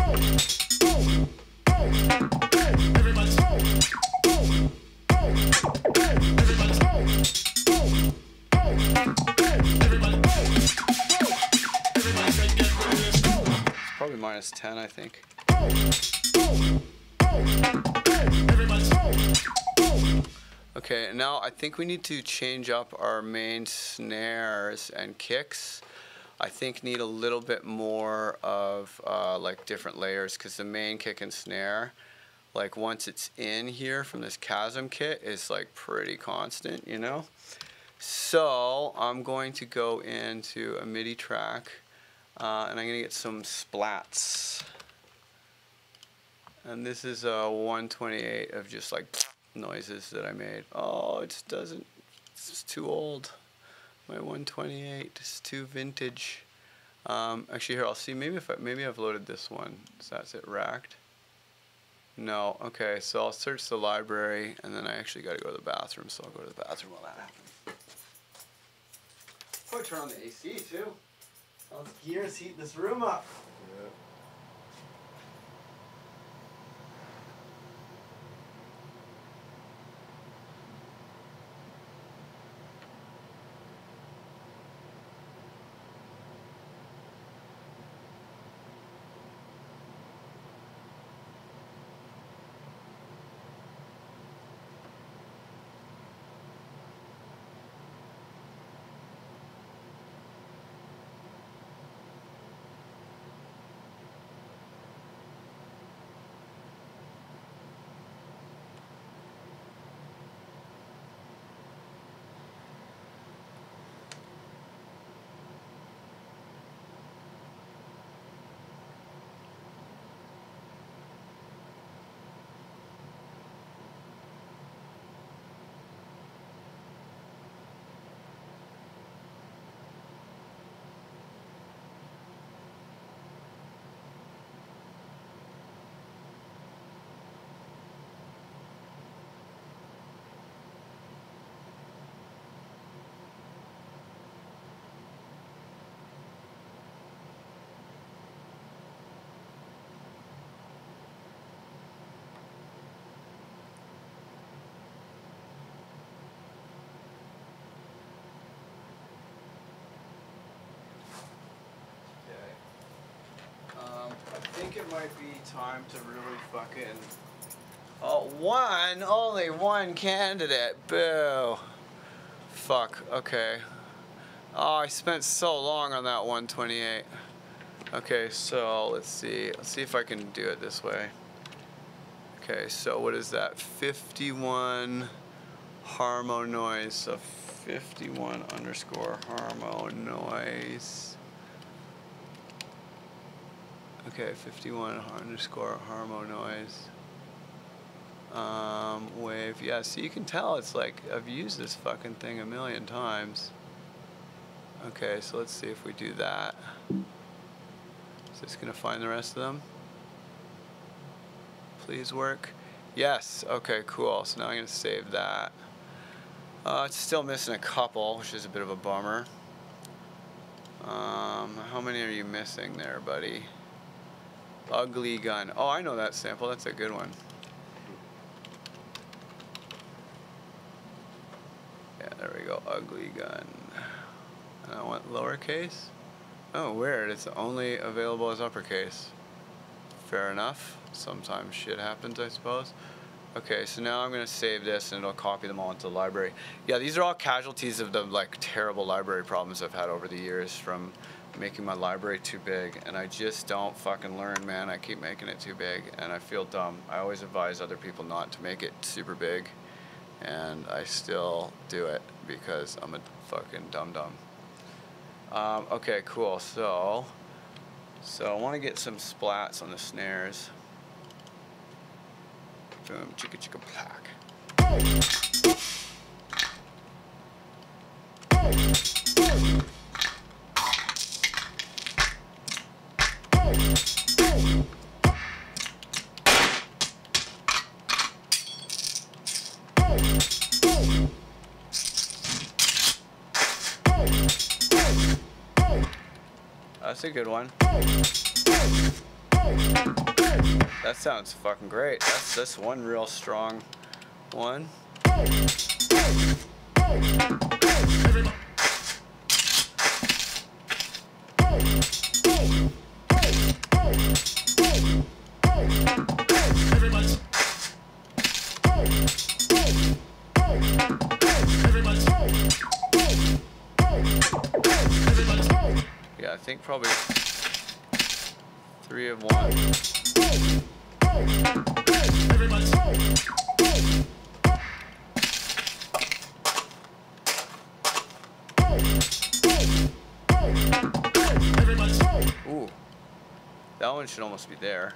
It's probably -10, I think. Okay, now I think we need to change up our main snares and kicks. I think need a little bit more of like different layers, because the main kick and snare, like once it's in here from this chasm kit, is like pretty constant, you know? So I'm going to go into a MIDI track and I'm gonna get some splats. And this is a 128 of just like noises that I made. Oh, it just doesn't, it's too old. My 128 is too vintage. Actually, here, I'll see, maybe I've loaded this one. So that's it racked. No. Okay, so I'll search the library, and then I actually got to go to the bathroom, so I'll go to the bathroom while that happens. Probably turn on the AC too. All this gear is heating this room up. Yeah. I think it might be time to really fucking... Oh, only one candidate. Boo. Fuck, okay. Oh, I spent so long on that 128. Okay, so let's see. Let's see if I can do it this way. Okay, so what is that? 51 harmo noise. So 51 underscore harmo noise. Okay, 51 underscore harmo noise. Wave. Yeah, so you can tell it's like I've used this fucking thing a million times. Okay, so let's see if we do that. Is this gonna find the rest of them? Please work. Yes. Okay, cool. So now I'm gonna save that. It's still missing a couple, which is a bit of a bummer. How many are you missing there, buddy? Ugly gun. Oh, I know that sample. That's a good one. Yeah, there we go. Ugly gun. And I want lowercase. Oh, weird. It's only available as uppercase. Fair enough. Sometimes shit happens, I suppose. Okay, so now I'm gonna save this and it'll copy them all into the library. Yeah, these are all casualties of the like terrible library problems I've had over the years from making my library too big, and I just don't fucking learn, man. I keep making it too big and I feel dumb. I always advise other people not to make it super big, and I still do it because I'm a fucking dum-dum. Okay, cool. So I want to get some splats on the snares. Boom, chicka chicka plack. That's a good one. That sounds fucking great. That's one real strong one. Yeah, I think probably 3 of 1. Ooh, that one should almost be there.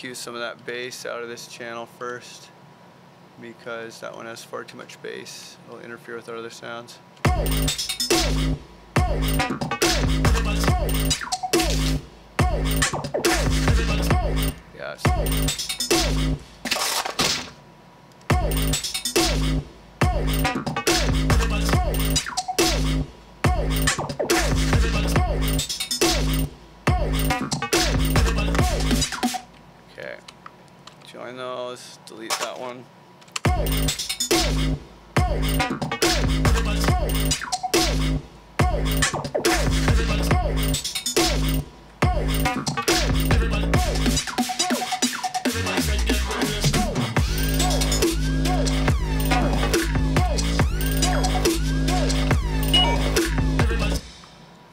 EQ some of that bass out of this channel first, because that one has far too much bass. It'll interfere with our other sounds. Yes. Okay. Join those. Delete that one.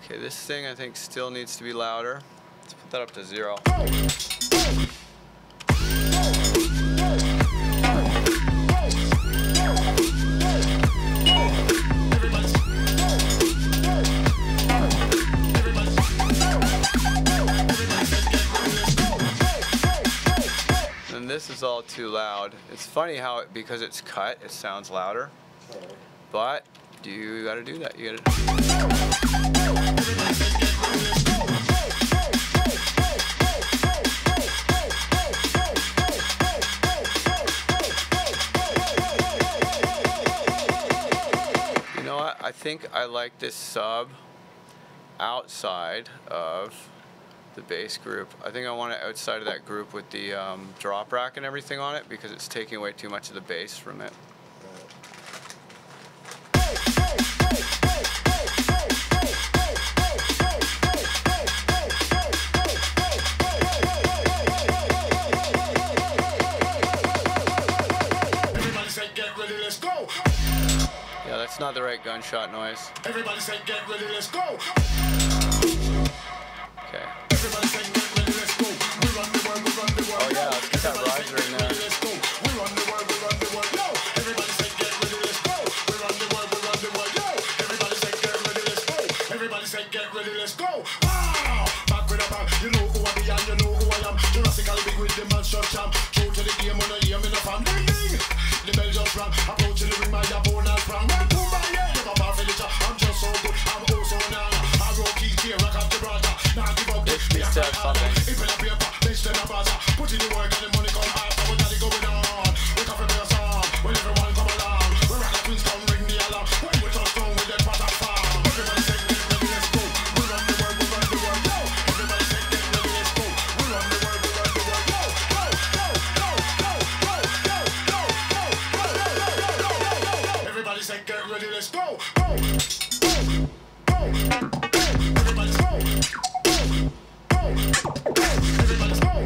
Okay, this thing I think still needs to be louder. Let's put that up to 0. And this is all too loud. It's funny how because it's cut, it sounds louder. But you gotta do that. You gotta. You know what? I think I like this sub outside of the bass group. I think I want it outside of that group with the drop rack and everything on it, because it's taking away too much of the bass from it. Everybody say get ready, let's go. Yeah, that's not the right gunshot noise. Everybody say get ready, let's go. Okay. Everybody say get ready, let's go. We run the world, we run the world. Oh yeah, let's get that riser in there. Let's go. We run the world, we run the world. Yo, everybody say get ready, let's go. We run the world, we run the world. Yo, everybody say get ready, let's go. Everybody say get ready, let's go. Wow, back with a bang. You know who I be and you know who I am. Jurassical big with the man shot champ. True to the game, on the aim in the fan. Ding ding. The bell just rang. Approaching the ring, my opponent sprang. Well, boom, my yeah, never bar finish. I'm just so good. I'm oh so nana. I roll key here, rock up the brother. Now give up this. This needs to have something. If in a paper, bitch, then a buzzer. Put in the work and the money come after. What got it going on? We come from your song. When everyone come along, we rock the queens come ring the alarm. When we touch down with that pot of farm. Everybody say get ready, let's go. We run the world, we run the world. Yo, everybody say get ready, let's go. We run the world, we run the world. Yo, go, go, go, go, go, go, go, go, go, go, go. Everybody say get ready, let's go. Everybody go. Everybody go. Everybody go.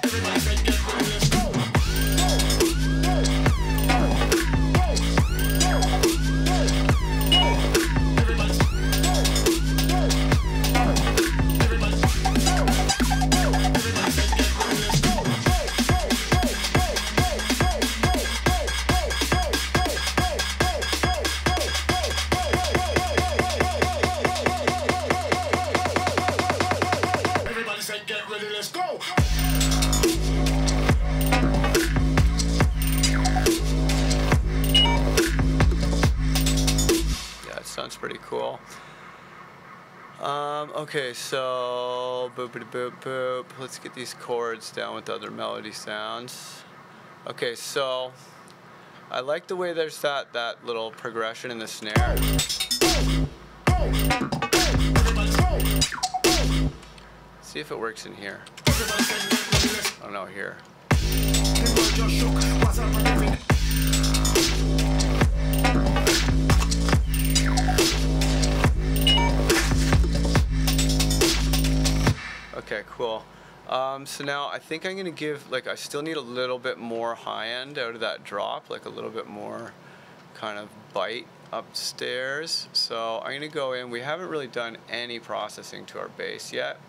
Everybody say get ready, let's go. Everybody say get ready, let's go. Yeah, it sounds pretty cool. Okay, so boopity boop boop. Let's get these chords down with the other melody sounds. Okay, so I like the way there's that little progression in the snare. See if it works in here. Oh no, here. Okay, cool. So now I think I'm gonna give, like, I still need a little bit more high end out of that drop, like a little bit more kind of bite upstairs. So I'm gonna go in. We haven't really done any processing to our bass yet.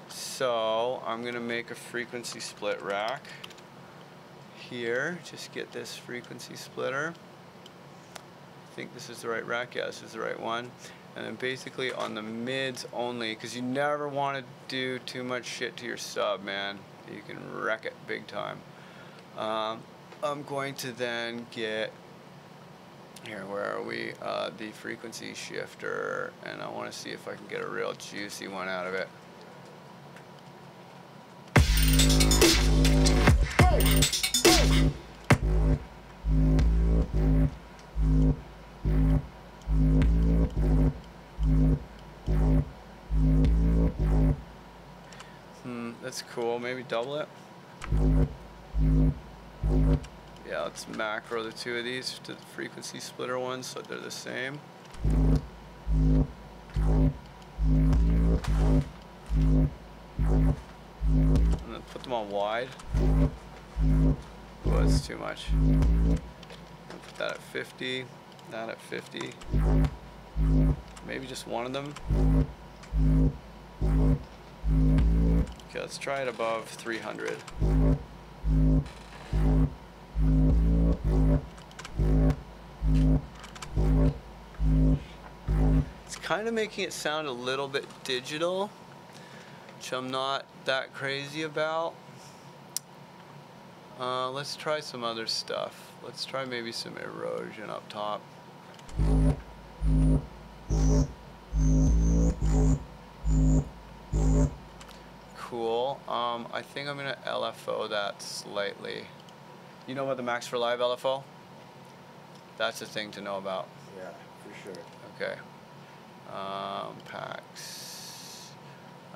So I'm gonna make a frequency split rack here. Just get this frequency splitter. I think this is the right rack. Yeah, this is the right one. And then basically on the mids only, because you never want to do too much shit to your sub, man. You can wreck it big time. I'm going to then get, here, where are we? The frequency shifter, and I want to see if I can get a real juicy one out of it. That's cool. Maybe double it. Yeah, let's macro the two of these to the frequency splitter ones so they're the same. And then put them on wide. Oh, that's too much. Put that at 50, that at 50. Maybe just one of them. Okay, let's try it above 300. It's kind of making it sound a little bit digital, which I'm not that crazy about. Let's try some other stuff. Let's try maybe some erosion up top. Cool. I think I'm gonna LFO that slightly. You know about the Max for Live LFO? That's a thing to know about. Yeah, for sure. Okay. Packs.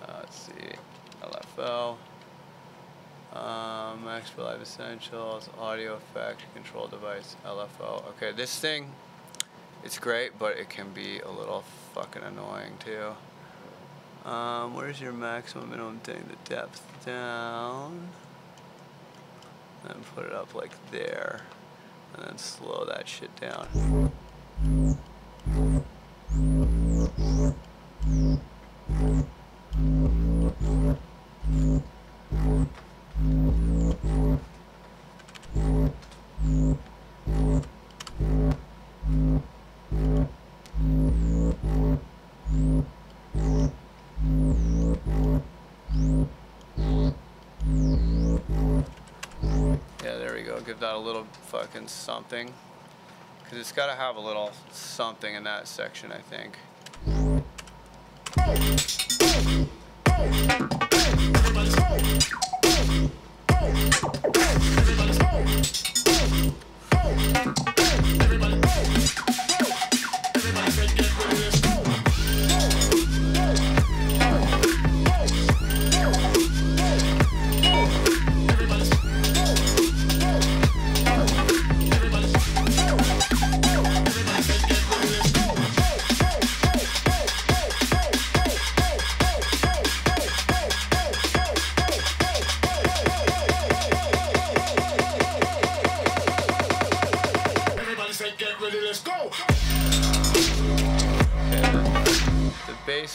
Let's see. LFO. Max for Live Essentials. Audio effect. Control device. LFO. Okay, this thing, it's great, but it can be a little fucking annoying too. Where's your maximum minimum thing? The depth down. And put it up like there. And then slow that shit down. Give that a little fucking something, because it's got to have a little something in that section, I think.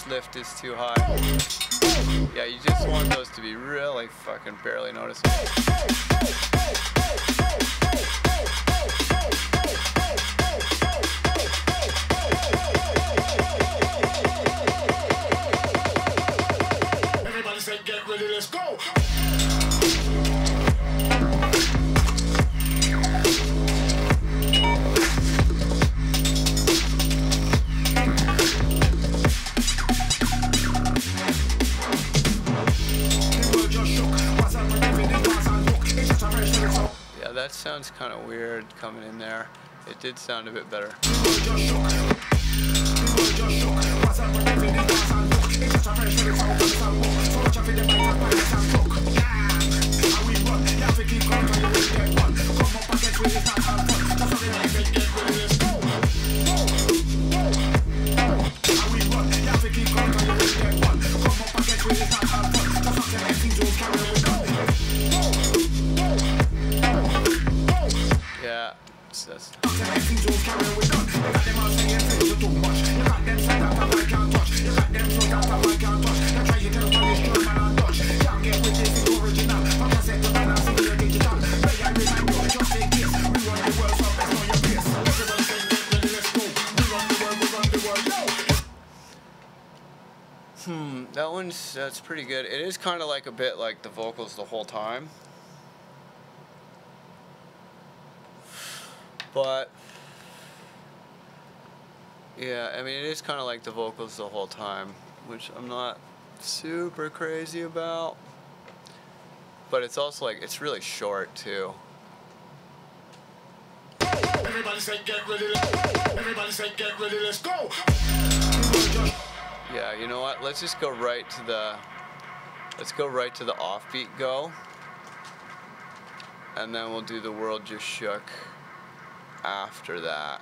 Lift is too high. Yeah, you just want those to be really fucking barely noticeable. Everybody say get ready, let's go. That sounds kind of weird coming in there. It did sound a bit better. You got them so that I can't touch. You got them so that I can't touch. Yeah, it's pretty good. It is kind of like a bit like the vocals the whole time. But, yeah, I mean, it is kind of like the vocals the whole time, which I'm not super crazy about. But it's also like, it's really short too. Everybody say get ready, let's go. Everybody say get ready, let's go. Yeah, you know what? Let's just go right to the offbeat go. And then we'll do The World Just Shook after that.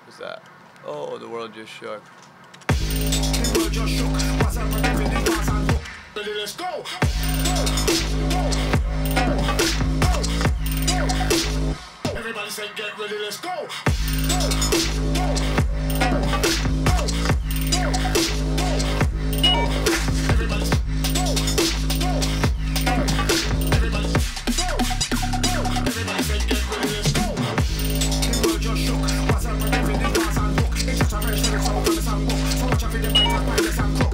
What's that? Oh, The World Just Shook. The world just shook. What's up with everything? What's on look? Ready, let's go. Everybody say get ready, let's go. Everybody say get ready, let's go. The world just shook. What's up with everything? What's on look? It's just a version of soul from the songbook. So much of it, they might have find us and cook.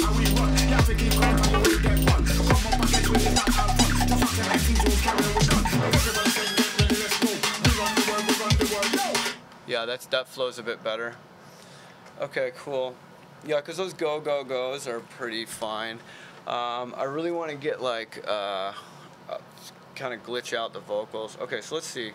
How we run? You have to keep going on your way to get fun. Come up and get with it, not all fun. The fact that I see you carry on with done. Everybody say get ready, let's go. We run the world, yo. Yeah, that flows a bit better. Okay, cool. Yeah, because those go-go-go's are pretty fine. I really want to get like, kind of glitch out the vocals. Okay, so let's see.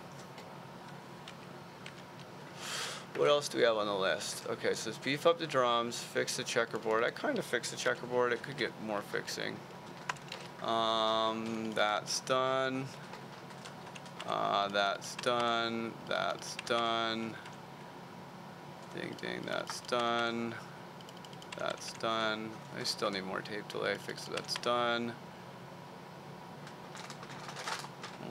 What else do we have on the list? Okay, so let's beef up the drums, fix the checkerboard. I kind of fixed the checkerboard. It could get more fixing. That's done. That's done. That's done. Ding ding, that's done. That's done. I still need more tape delay. Fix it. That's done.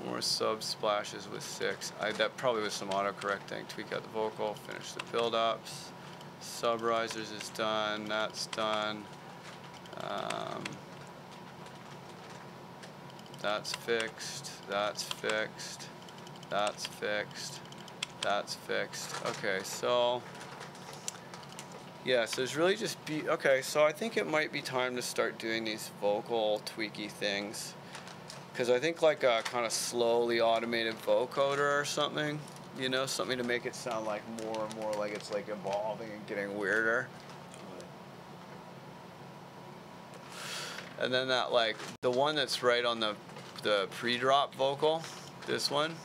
More sub splashes with 6. That probably was some autocorrecting. Tweak out the vocal. Finish the build-ups. Sub risers is done. That's done. That's fixed. That's fixed. That's fixed. That's fixed. Okay, so yeah, so it's really just okay, so I think it might be time to start doing these vocal tweaky things. Because I think like a kind of slowly automated vocoder or something, you know, something to make it sound like more and more like it's like evolving and getting weirder. And then that like, the one that's right on the pre-drop vocal, this one.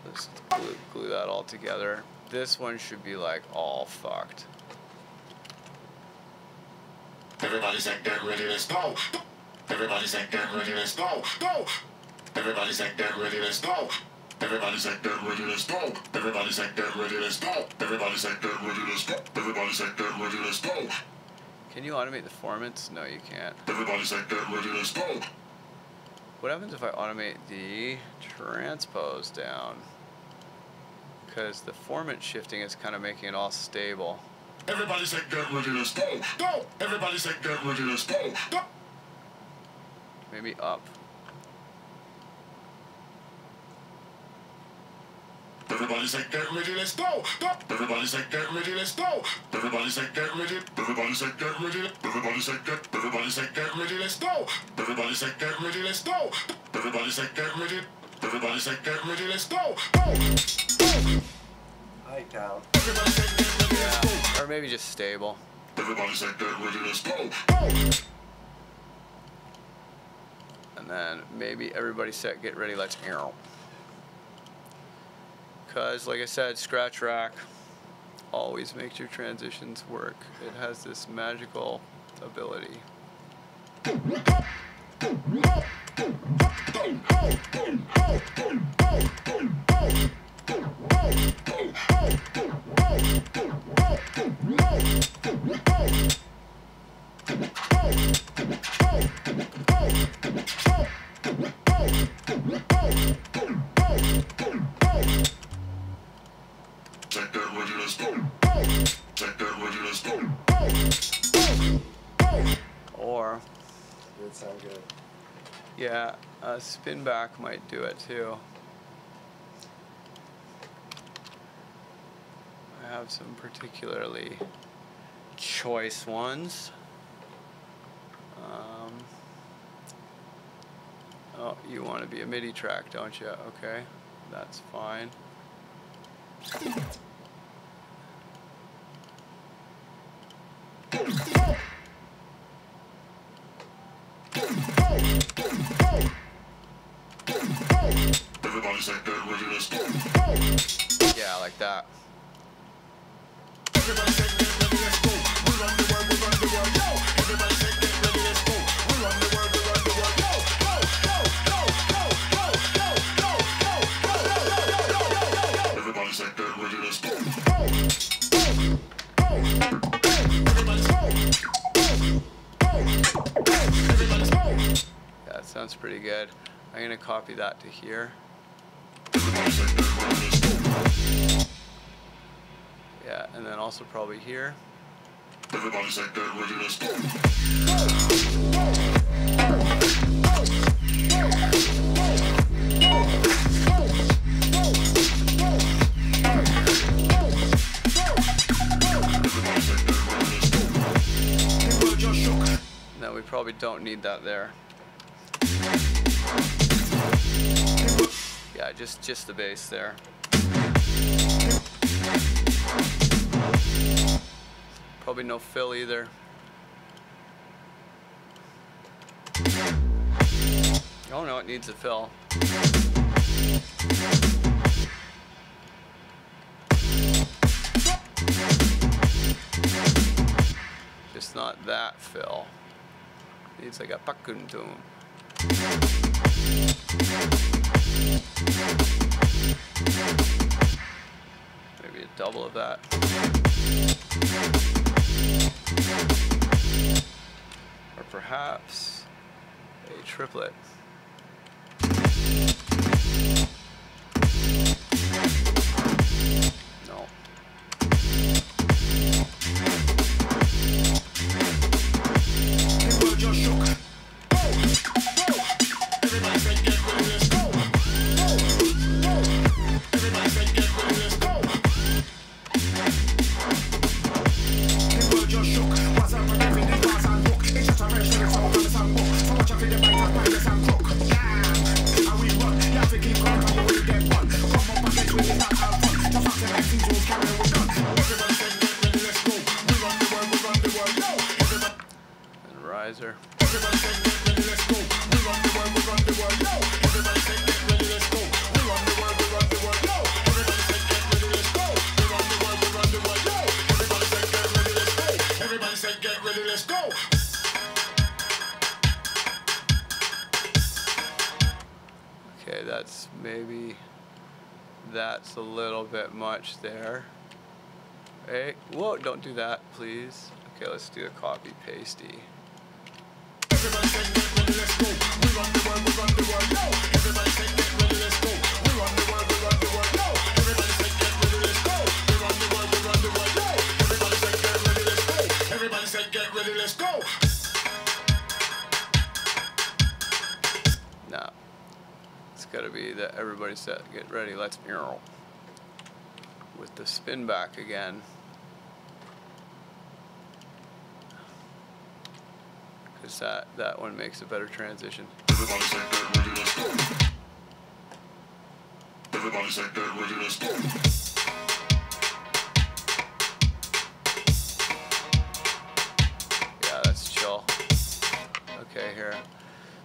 Let's glue that all together. This one should be like all fucked. Everybody say get ready, let's go. Everybody say get ready, let's go. Go. Everybody say get ready, let's go. Everybody say get ready, let's go. Everybody say get ready, let's go. Everybody say get ready, let's go. Everybody say get ready, let's go. Can you automate the formants? No, you can't. Everybody say get ready, let's go. What happens if I automate the transpose down? Because the formant shifting is kind of making it all stable. Everybody say get ready, let's go. Go. Everybody say get ready, let's go. Go. Maybe up. Everybody say get ready, let's go. Go. Everybody say get ready, let's go. Everybody say get ready. Everybody say get ready. Everybody say get. Everybody say get ready, let's go. Everybody say get ready, let's go. Everybody say get ready. Everybody say get ready, let's go. Go. Go. Height down. Everybody say get ready, let's go. Yeah. Or maybe just stable. Everybody say get ready, let's go. Go. And then maybe everybody set, get ready, let's arrow. Because, like I said, scratch rack always makes your transitions work. It has this magical ability. Take that ready, let's go. Take that ready, let's go. Or, Did sound good. yeah, spin back might do it too. I have some particularly choice ones. Oh, you want to be a MIDI track, don't you? Okay, that's fine. Everybody say get ready, let's go. Yeah, like that. Everybody say get ready, let's go. We run the world, we run the world, yo. Everybody say get ready, let's go. We run the world, we run the world, yo. Go, go, go, go, go, go, go, go, go, go, go. Everybody say get ready, let's go. Go, go, go, go. Everybody go, go, go, go. Everybody go. Yeah, that sounds pretty good. I'm gonna copy that to here. Everybody say get ready, let's go. Yeah, and then also probably here. Everybody say get ready, let's go. No, we probably don't need that there. Yeah, just the bass there. Probably no fill either. Oh no, it needs a fill. Just not that fill. Needs like a pakuntum. Maybe a double of that. Or perhaps a triplet. No. Everybody say get ready, let's go. Everybody say get ready, let's go. The world just shook. What's up with everything was and look. It's just a verse to the folk on the songbook. So watch out for the bite of virus and crook. Damn, how we run. You have to keep going or you will get one. Come up against with it, not have fun. Just have to make things move, carry with gun. Everybody say get ready, let's go. We run the world, we run the world, yo. Everybody. And riser. Everybody say get ready, let's go. We run the world, we run the world, yo. Everybody say get ready, let's go. We run the world, we run the world, yo. Everybody say get ready, let's go. We run the world, we run the world, yo. Everybody say get ready, let's go. Everybody say get ready, let's go. Okay, that's a little bit much there. Hey, whoa, don't do that, please. Okay, let's do a copy pasty. Everybody say get ready, let's go. We run the world, we run the world, yo. Everybody say get ready, let's go. We run the world, we run the world, yo. Everybody say get ready, let's go. We run the world, we run the world, yo. Everybody say get ready, let's go. Everybody say get ready, let's go. Now, it's gotta be that everybody set, get ready, let's with the spin back again. Because that one makes a better transition. Everybody say get ready, let's go. Everybody say get ready, let's go. Yeah, that's chill. Okay, here.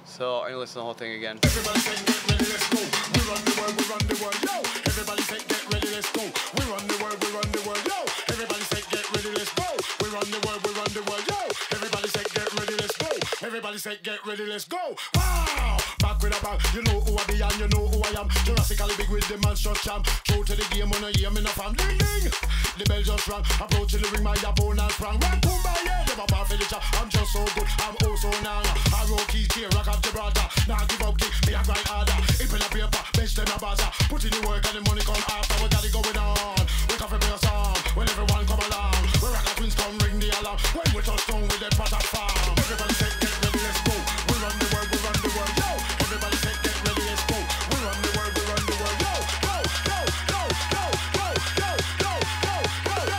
So I'm gonna listen to the whole thing again. Everybody say get ready, let's go. We run the world, we run the world, yo. Everybody say get ready, let's go. We run the world, we run the world, yo. Everybody say get ready, let's go. We run the world, we run the world, yo. Everybody say get ready, let's go. Everybody say get ready, let's go. Wow! Back with a bang, you know who I be and you know who I am. Jurassically big with the monster champ. True to the game, when I hear me no fam. Ding ding! The bell just rang. Approaching the ring, my opponent sprang. When Kumbaya, never bar for the chat. I'm just so good, I'm oh so nang. I roll keys here, rock up Gibraltar. Now give up kick, me a grind harder. Ip in a paper, bench them a bazaar. Put in the work and the money come after. We got it going on. We can bring a song when everyone come along. We rock the twins come ring the alarm. When we touch down with them pot of farm. Everybody say get ready, let's go. We run the world, we run the world, yo. Everybody say get ready, let's go. We run the world, we run the world, yo. Go, go, go, go, go, go, go, go, go,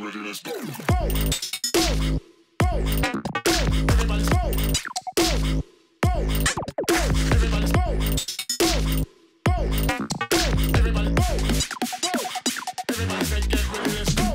ready, let's go. Everybody smoke. Everybody smoke. Everybody smoke. Everybody say get ready, let's go.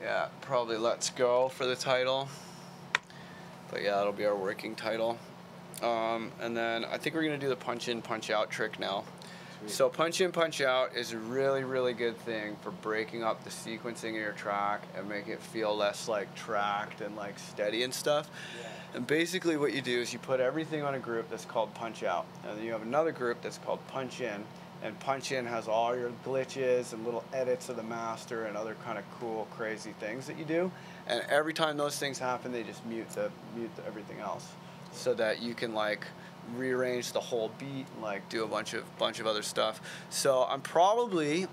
Yeah, probably Let's Go for the title. But yeah, that'll be our working title. And then I think we're going to do the punch in, punch out trick now. Sweet. So punch in, punch out is a really, really good thing for breaking up the sequencing of your track and making it feel less like tracked and like steady and stuff. Yeah. And basically what you do is you put everything on a group that's called punch out. And then you have another group that's called punch in. And punch in has all your glitches and little edits of the master and other kind of cool, crazy things that you do. And every time those things happen, they just mute everything else, so that you can like rearrange the whole beat and like do a bunch of other stuff. So I'm probably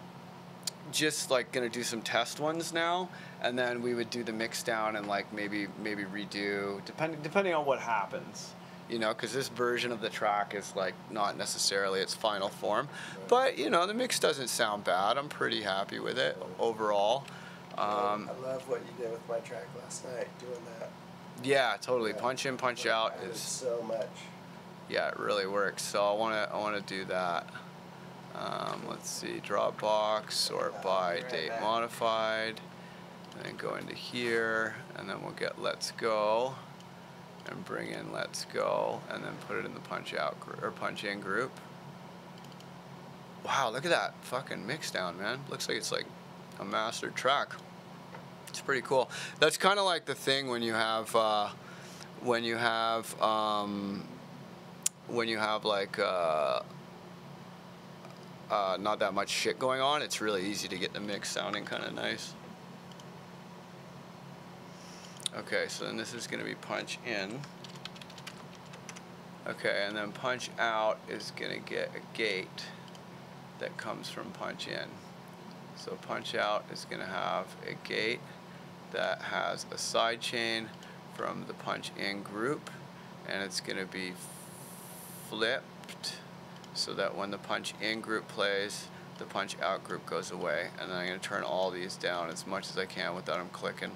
just like gonna do some test ones now, and then we would do the mix down and like maybe redo depending on what happens. You know, because this version of the track is like not necessarily its final form, but you know, the mix doesn't sound bad. I'm pretty happy with it overall. I love what you did with my track last night, doing that. Yeah, totally. Yeah. Punch in, punch out is so much. Yeah, it really works. So I wanna do that. Let's see, Dropbox, sort by date modified, and then go into here, and then we'll get Let's Go. And bring in Let's Go, and then put it in the punch out or punch in group. Wow, look at that fucking mix down, man. Looks like it's like a mastered track. It's pretty cool. That's kind of like the thing when you have like not that much shit going on. It's really easy to get the mix sounding kind of nice. Okay, so then this is going to be punch in. Okay, and then punch out is going to get a gate that comes from punch in. So punch out is going to have a gate that has a side chain from the punch in group, and it's going to be flipped so that when the punch in group plays, the punch out group goes away. And then I'm going to turn all these down as much as I can without them clicking.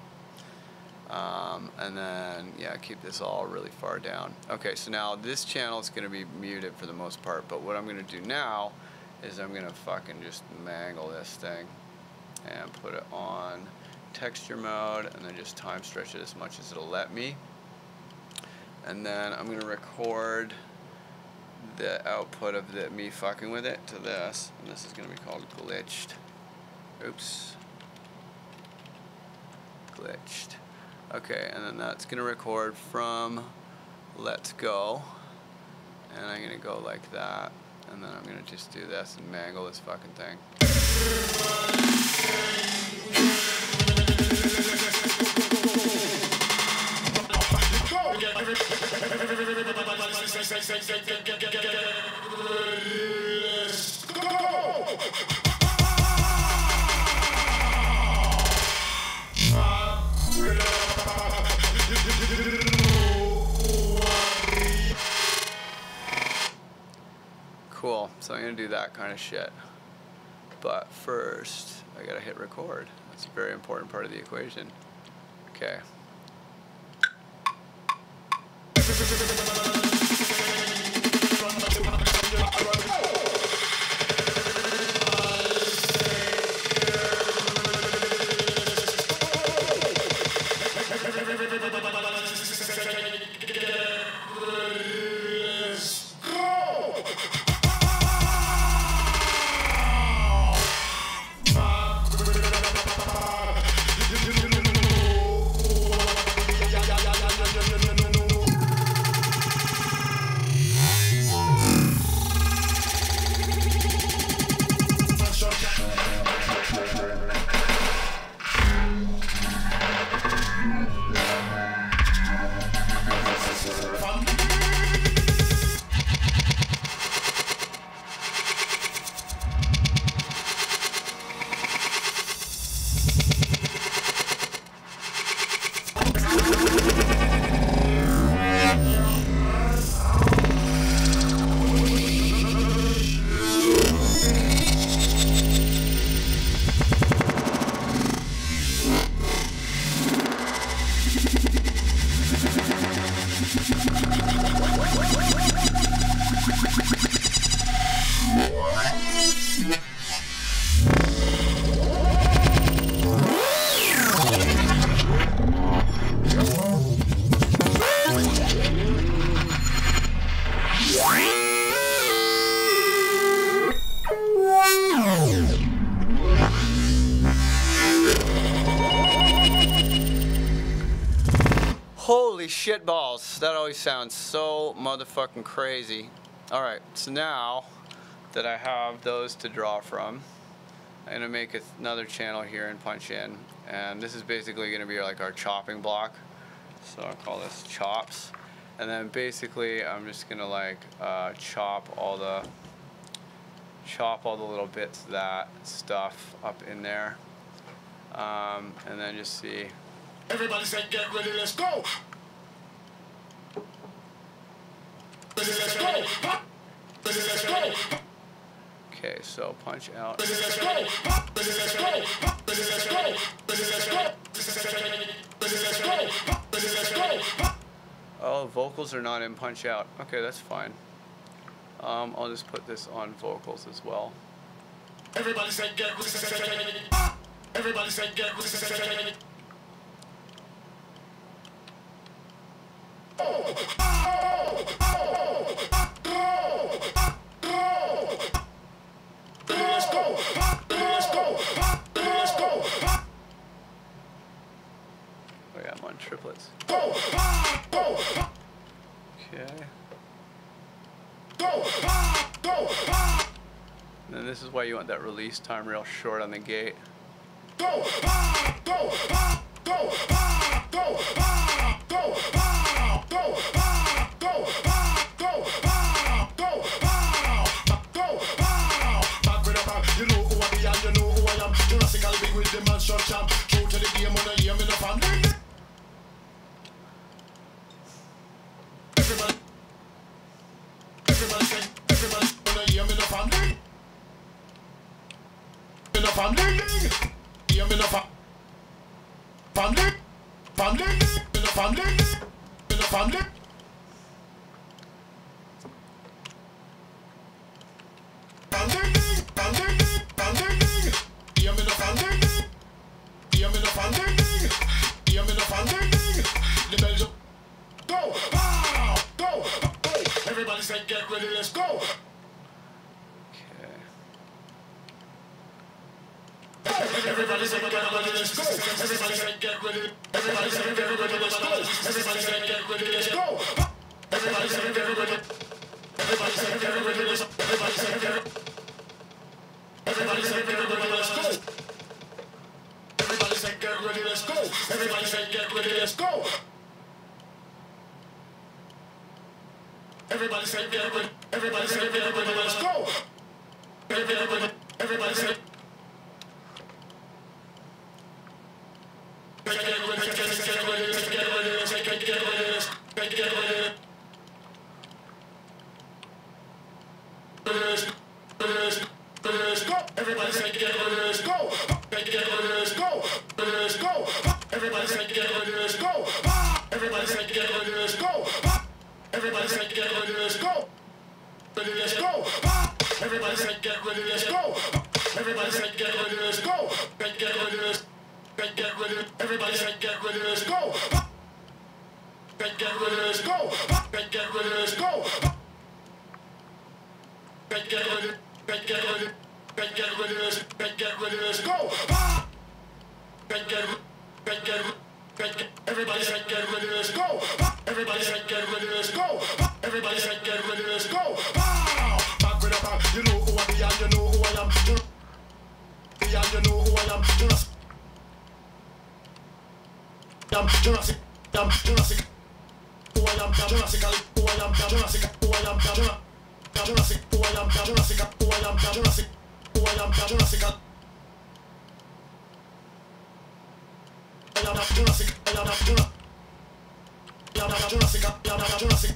And then, yeah, keep this all really far down. Okay, so now this channel is going to be muted for the most part, but what I'm going to do now is I'm going to fucking just mangle this thing and put it on texture mode, and then just time stretch it as much as it'll let me. And then I'm going to record the output of me fucking with it to this, and this is going to be called glitched. Oops. Glitched. Okay, and then that's going to record from Let's Go, and I'm going to go like that, and then I'm going to just do this and mangle this fucking thing. Cool, so I'm gonna do that kind of shit. But first, I gotta hit record. That's a very important part of the equation. Okay. Holy shit balls, that always sounds so motherfucking crazy. Alright, so now that I have those to draw from, I'm gonna make another channel here and punch in, and this is basically gonna be like our chopping block. So I'll call this chops, and then basically I'm just gonna like chop all the little bits of that stuff up in there, and then just see. Everybody say get ready, let's go! Ready, let's go! Ready, let's go! Okay, so punch out. Ready, let's go! Ready, let's go! Ready, let's go! Ready, let's go! Ready, let's go! Ready, let's go! Oh, vocals are not in punch out. Okay, that's fine. I'll just put this on vocals as well. Everybody say get ready. Everybody say get ready. Oh yeah, I'm on triplets. Okay. And then this is why you want that release time real short on the gate. Everybody say get ready, let's go! Okay. Everybody say get ready, let's go! Everybody say get ready. Everybody say get ready, let's go! Everybody say get ready, let's go! Everybody say get ready. Everybody say get ready, let's go! Everybody say get ready. Everybody say get ready, let's go! Everybody say get ready, let's go! Everybody say get ready, let's go! Everybody say get ready. Everybody say get ready. Let's go. Everybody say. Everybody say get ready, let's go. Get ready, let's go. Let's go. Everybody say get ready, let's go. Everybody say get ready, let's go. Everybody say get ready, let's go. Ready, let's go. Everybody say get ready, let's go. Everybody say get ready, let's go. Get ready, let's get ready. Everybody say get ready, let's go. Get ready, let's go. Get ready, let's go. Get ready, get ready. Get ready, let's go. Everybody say get ready, let's go. Everybody say get ready, let's go. Everybody say get ready, let's go. Back with a back, you know who I be and you know who I am. And you know who I am. Jurassic. Jurassic. Who I am, Jurassic. Who I am, Jurassic. Who I am, Jurassic. Who I am, Jurassic. Who I am, Jurassic. Who I am, Jurassic. I am Jurassic. I am Jurassic. I am Jurassic. I am Jurassic. I am Jurassic.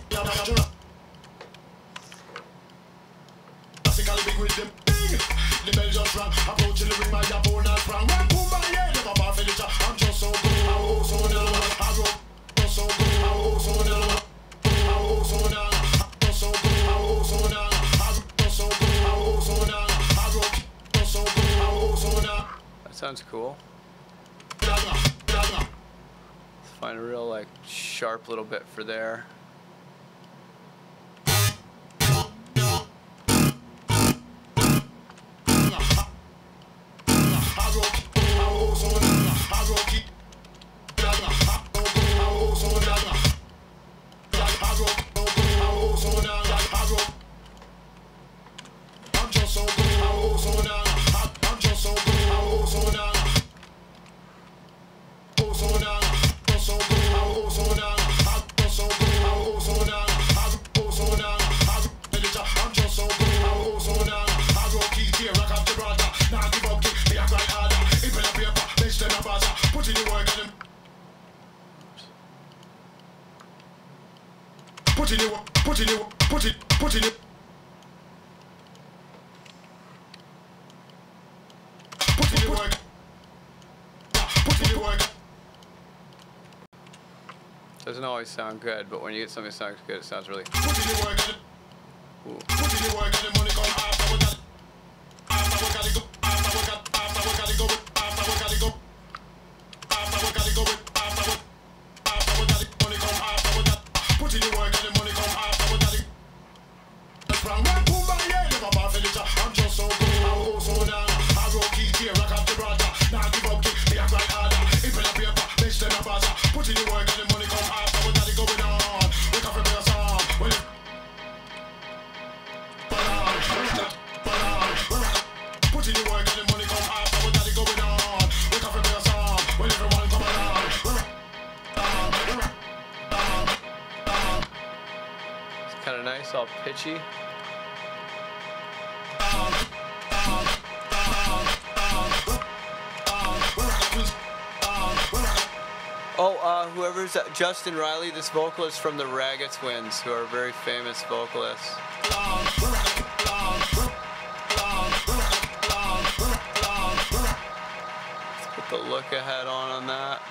Jurassic, big with them. Big. The bell just rang. Approaching the ring, my opponent sprang. One boom, my head. Never bar finisher. I'm just so good. I'm so mellow. I wrote. Just so good. I'm so mellow. I'm so mellow. Just so good. I'm so mellow. Just so good. I'm so mellow. That sounds cool. Let's find a real like sharp little bit for there. Doesn't always sound good, but when you get something that sounds good, it sounds really. Ooh. Kind of nice, all pitchy. Oh, whoever's Justin Riley, this vocalist from the Raga Twins, who are very famous vocalists. Let's put the look ahead on that.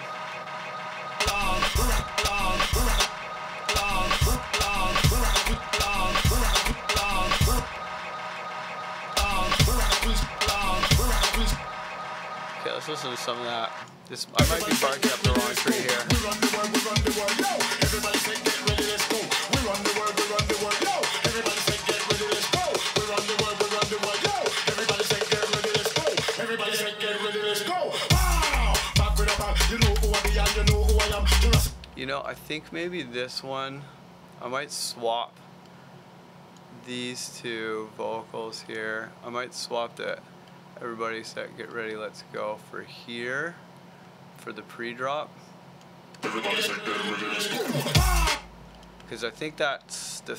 Okay, let's listen to some of that. This I might be barking up the wrong tree here. We run the world, yo. Everybody say get ready, let's go. We run the world, yo. Everybody say get ready, let's go. We run the world, yo. Everybody say get ready, let's go. Everybody say get ready, let's go. Wow! Back with a back, you know who I be and you know who I am. You know, I think maybe this one, I might swap these two vocals here. I might swap the everybody set, get ready, let's go for here, for the pre-drop. Because I think that's the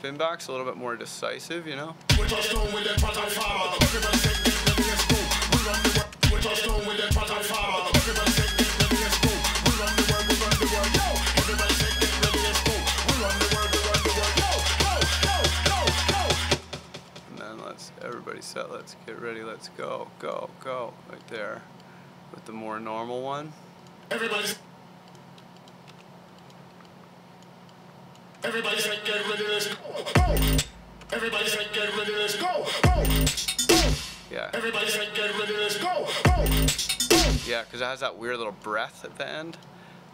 spin back's a little bit more decisive, you know? We touchdown with them pattern farmer. Everybody say get ready, let's go. We run the world. We touchdown with them pattern farmer. Everybody say get ready, let's go. We run the world, we run the world. Yo! Everybody say get ready, let's go. We run the world, we run the world. Yo! Go, go, go, go! And then everybody set, let's get ready, let's go, go, go, right there. With the more normal one. Everybody say get ready, let's go. Everybody say get ready, let's go. Yeah. Everybody say get ready, let's go. Yeah, because it has that weird little breath at the end.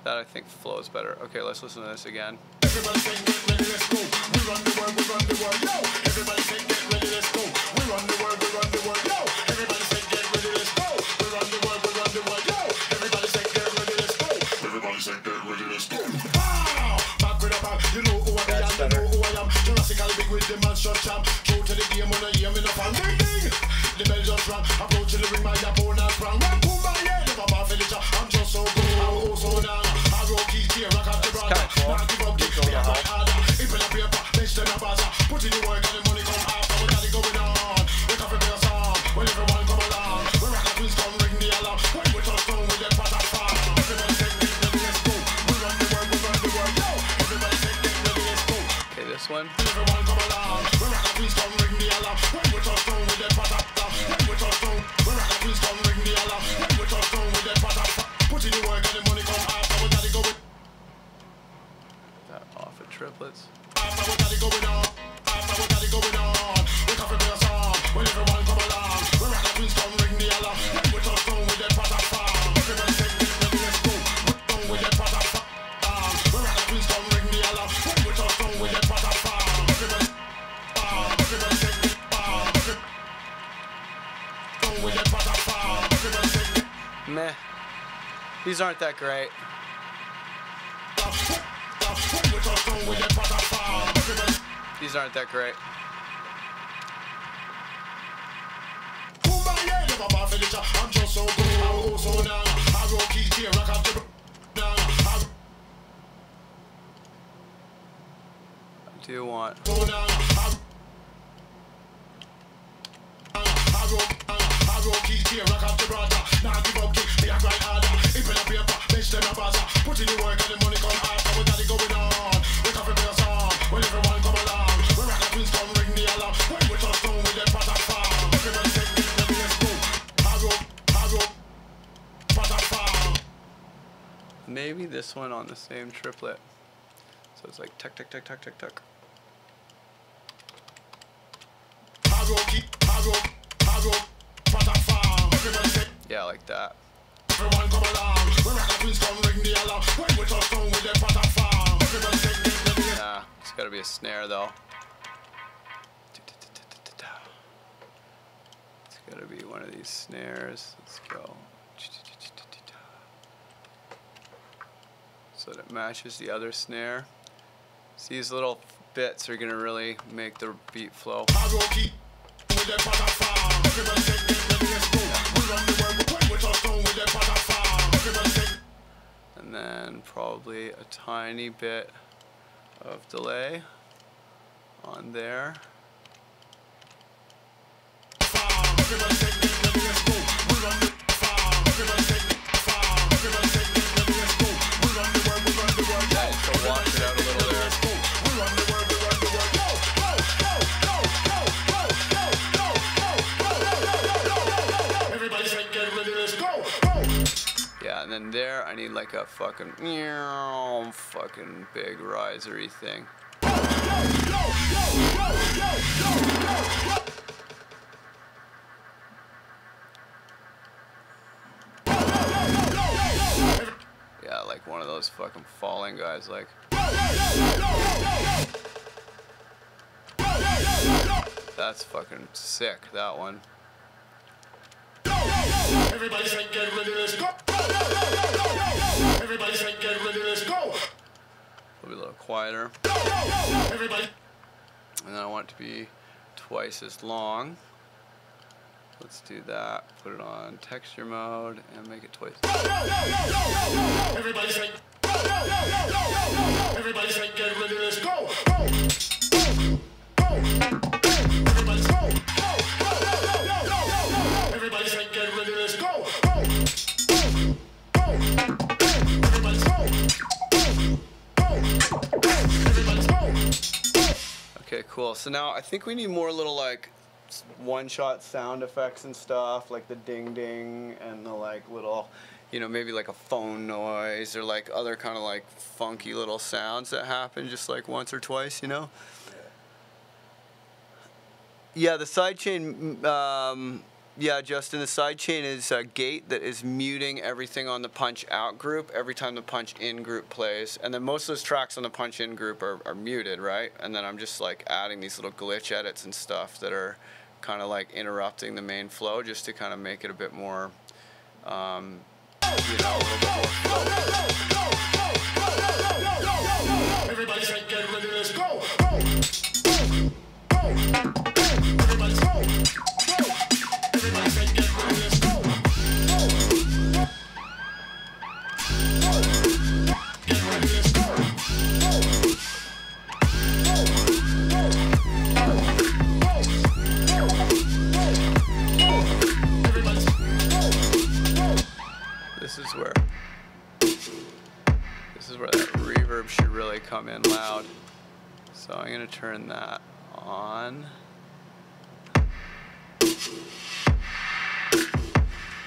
That I think flows better. Okay, let's listen to this again. Everybody say get ready, let's go. We run the world, we run the world. Yo! Everybody say get ready, let's go. We run the world, we run the world. Yo! Everybody say get ready, let's go. We run the world, we run the world. Yo! Everybody say get ready, let's go. Everybody say get ready, let's go. Wow! Back with a bang. You know who I am, you know who I am. Jurassical big with the man shot champ. True to the game when I hear me no fan. Ding ding! The bell just rang. Approach to the ring, my opponent sprang. One boom, my head, never bar finisher. I'm just so good. I'm oh so down. I roll keys here, rock out the brother. Now give up, kick me, I try harder. If in a paper, bench then a buzzer. Put in the work and the money come after. We got it going on. Wake up and play a song. When everyone come along. When rock and twins come ring the alarm. When we touch down with them pattern farm. Everybody say get ready, let's go. We run the world, we run the world. Yo! Everybody say get ready, let's go. Okay, this one. When everyone come along. When rock and twins come ring the alarm. When we touch down with them pattern farm. When we touch down. When rock and twins come ring the alarm. When we touch down with them pattern farm. Put in the work and the money come after. We got it going. That off of triplets. After we got it going on. After we got it going on. We can prepare a song. When everyone come along. When rock and twins come ring the alarm. When we touch down with them pattern farm. Everybody say get ready, let's go. We down with them pattern farm. When rock and twins come ring the alarm. When we touch down with them pattern farm. Everybody say down with them pattern farm. Everybody say Meh. These aren't that great. These aren't that great. I'm just so good. I'm oh so down. I roll keys here, rock out the I do want. I roll keys here, rock out the brother. Now give up, kick me, I grind harder. If in a paper, bench them a buzzer. Put in the work and the money come after. We got it going on. We can prepare a song. When everyone come along. When rock and twins come ring the alarm. When we touch down with them pattern farm. Everybody say get ready, let's go. I roll, pattern farm. Maybe this one on the same triplet. So it's like tuck, tuck, tuck, tuck, tuck, tuck. I roll, pattern farm. Everybody say Yeah, like that. everyone come along. When rock and twins come ring the alarm. When we touch down with them pattern farm. Everybody say get ready, let's go. Nah, it's gotta be a snare though. It's gotta be one of these snares. Let's go. So that it matches the other snare. So these little bits are gonna really make the beat flow. I roll key with them pattern farm. Everybody say get ready, let's go. We run the world, when we touch down with them pattern farm. Everybody say And then probably a tiny bit of delay on there. farm. Everybody say get ready, let's go. We run the farm. Everybody say farm. Everybody say get ready, let's go. We run the world, we run the world. Yo! So wash it out a little there. Let's go. We run the world, we run the world. Yo! Go, go, go, go, go, go, go, go, go, go, go. Everybody say get ready, let's go. Go. Yeah, and then there I need like a fucking big risery thing. Yeah, like one of those fucking falling guys, like. That's fucking sick, that one. Everybody say get ready, let's go. Everybody say get ready, let's go. It'll be a little quieter. Everybody. And then I want it to be twice as long. Let's do that. Put it on texture mode and make it twice. Everybody say. Everybody say get ready, let's go. cool. So now I think we need more little like one-shot sound effects and stuff, like the ding ding and the like little, you know, maybe like a phone noise or like other kind of like funky little sounds that happen just like once or twice, you know? Yeah, the sidechain, yeah, Justin, the sidechain is a gate that is muting everything on the punch out group every time the punch in group plays. And then most of those tracks on the punch in group are muted, right? And then I'm just like adding these little glitch edits and stuff that are kind of like interrupting the main flow just to kind of make it a bit more, you know, a little bit more flow. Everybody say get ready, let's go. Go. Go. Everybody go. Go. Everybody say get ready, let's go. Go. Go. Get ready, let's go. This is where that reverb should really come in loud. So I'm gonna turn that on.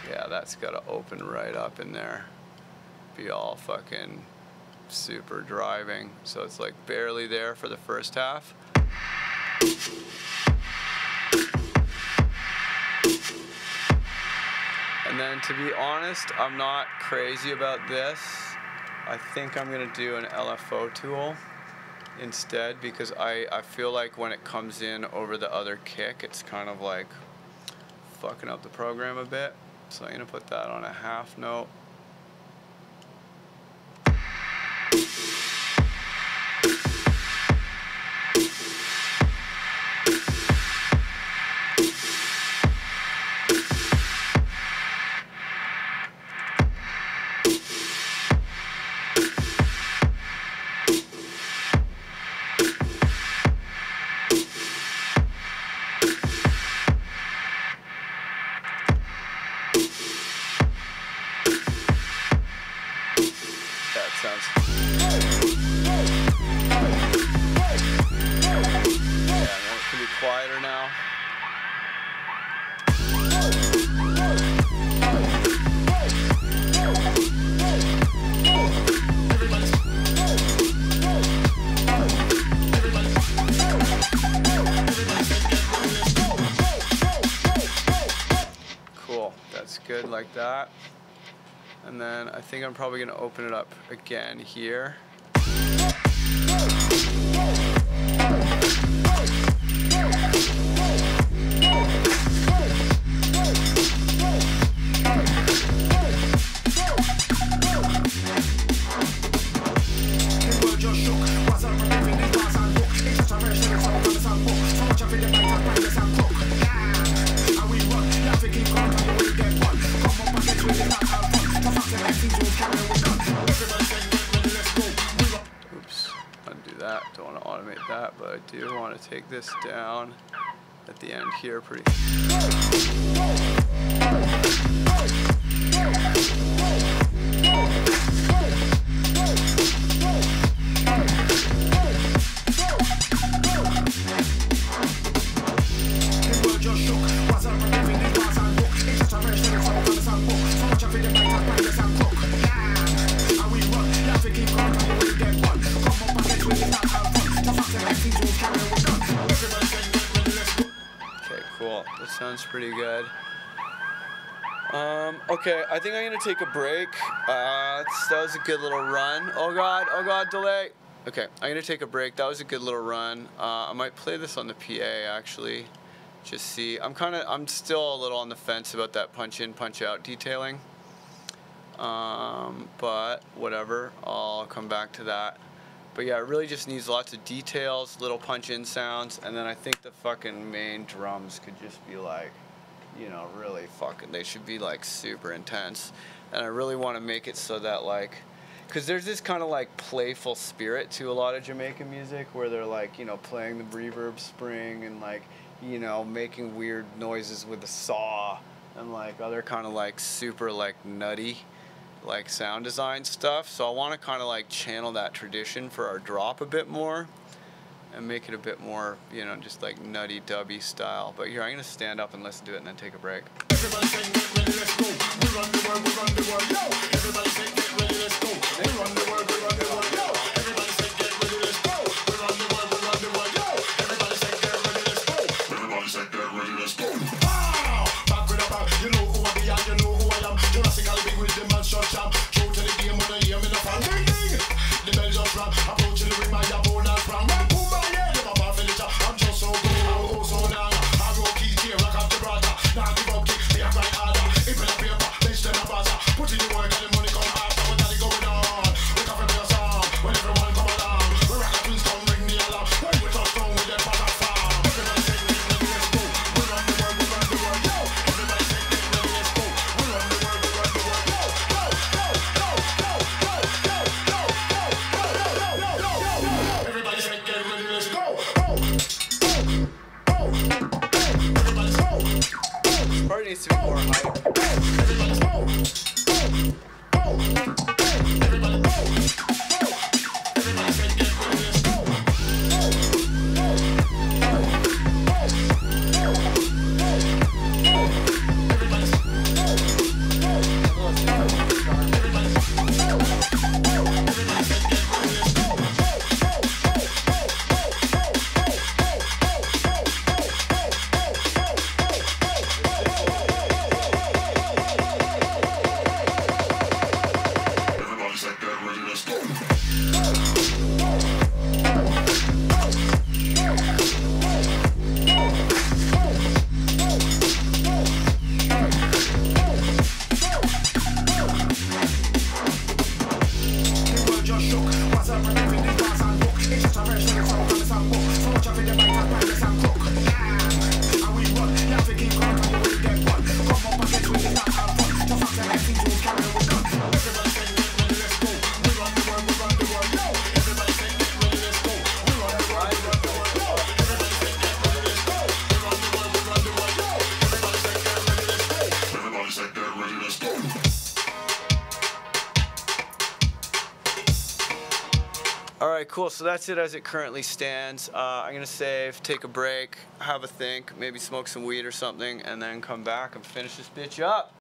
Yeah, that's gotta open right up in there. Be all fucking super driving. So it's like barely there for the first half. And then to be honest, I'm not crazy about this. I think I'm gonna do an LFO tool instead because I feel like when it comes in over the other kick, it's kind of like fucking up the program a bit. So I'm gonna put that on a half note. Quieter now. Cool, that's good like that. And then I think I'm probably gonna open it up again here. Oops, undo that. Don't want to automate that, but I do want to take this down at the end here pretty. Okay, cool. That sounds pretty good. Okay, I think I'm gonna take a break. That was a good little run. Oh god, delay. Okay, I'm gonna take a break. That was a good little run. I might play this on the PA actually. Just see. I'm still a little on the fence about that punch in, punch out detailing. But whatever, I'll come back to that. But yeah, it really just needs lots of details, little punch in sounds, and then I think the fucking main drums could just be like, you know, really fucking, they should be like super intense. And I really want to make it so that like, because there's this kind of like playful spirit to a lot of Jamaican music where they're like, you know, playing the reverb spring and like, you know, making weird noises with the saw and like other kind of like super like nutty like sound design stuff. So I want to kind of like channel that tradition for our drop a bit more. and make it a bit more, you know, just like nutty dubby style. But here, I'm gonna stand up and listen to it and then take a break. Everybody say get ready, let's go. We run the world, we run the world, yo. Everybody say get ready, let's go. We run the world, we run the world, yo. Everybody say get ready, let's go. We run the world, we run the world, yo. Everybody say get ready, let's go. Everybody say get ready, let's go. Pow! Back with a bang, you know who I be and you know who I am. Jurassically big with the man shot jam. True to the game when I hear me the fan. Ding ding! The bell just rang. Approaching the ring, my opponent from. Well, boom, my head, never bar for litter. I'm just so good, I'm oh so down. I roll keys here, rock up the brother. Now give up kick, they are right harder. If in a paper, bench them a buzzer. Put in the work and the money come after. What got it going on? We come from your song. When everyone come along, we rock a twins come ring the alarm. When we touch down with them father farm. Everybody say get ready, let's go. We run the world, we run the world, yo. Everybody say get ready, let's go. We run the world, we run the world, yo. Go, go, go, go, go, go, go, go, go, go, go, go, go. Everybody say get ready, let's go. Go, go, go, go. Everybody go. Probably needs to be more hype. Everybody go. Go, go, everybody go. Go. Everybody say get ready, let's go. Alright, cool. So that's it as it currently stands. I'm going to save, take a break, have a think, maybe smoke some weed or something, and then come back and finish this bitch up.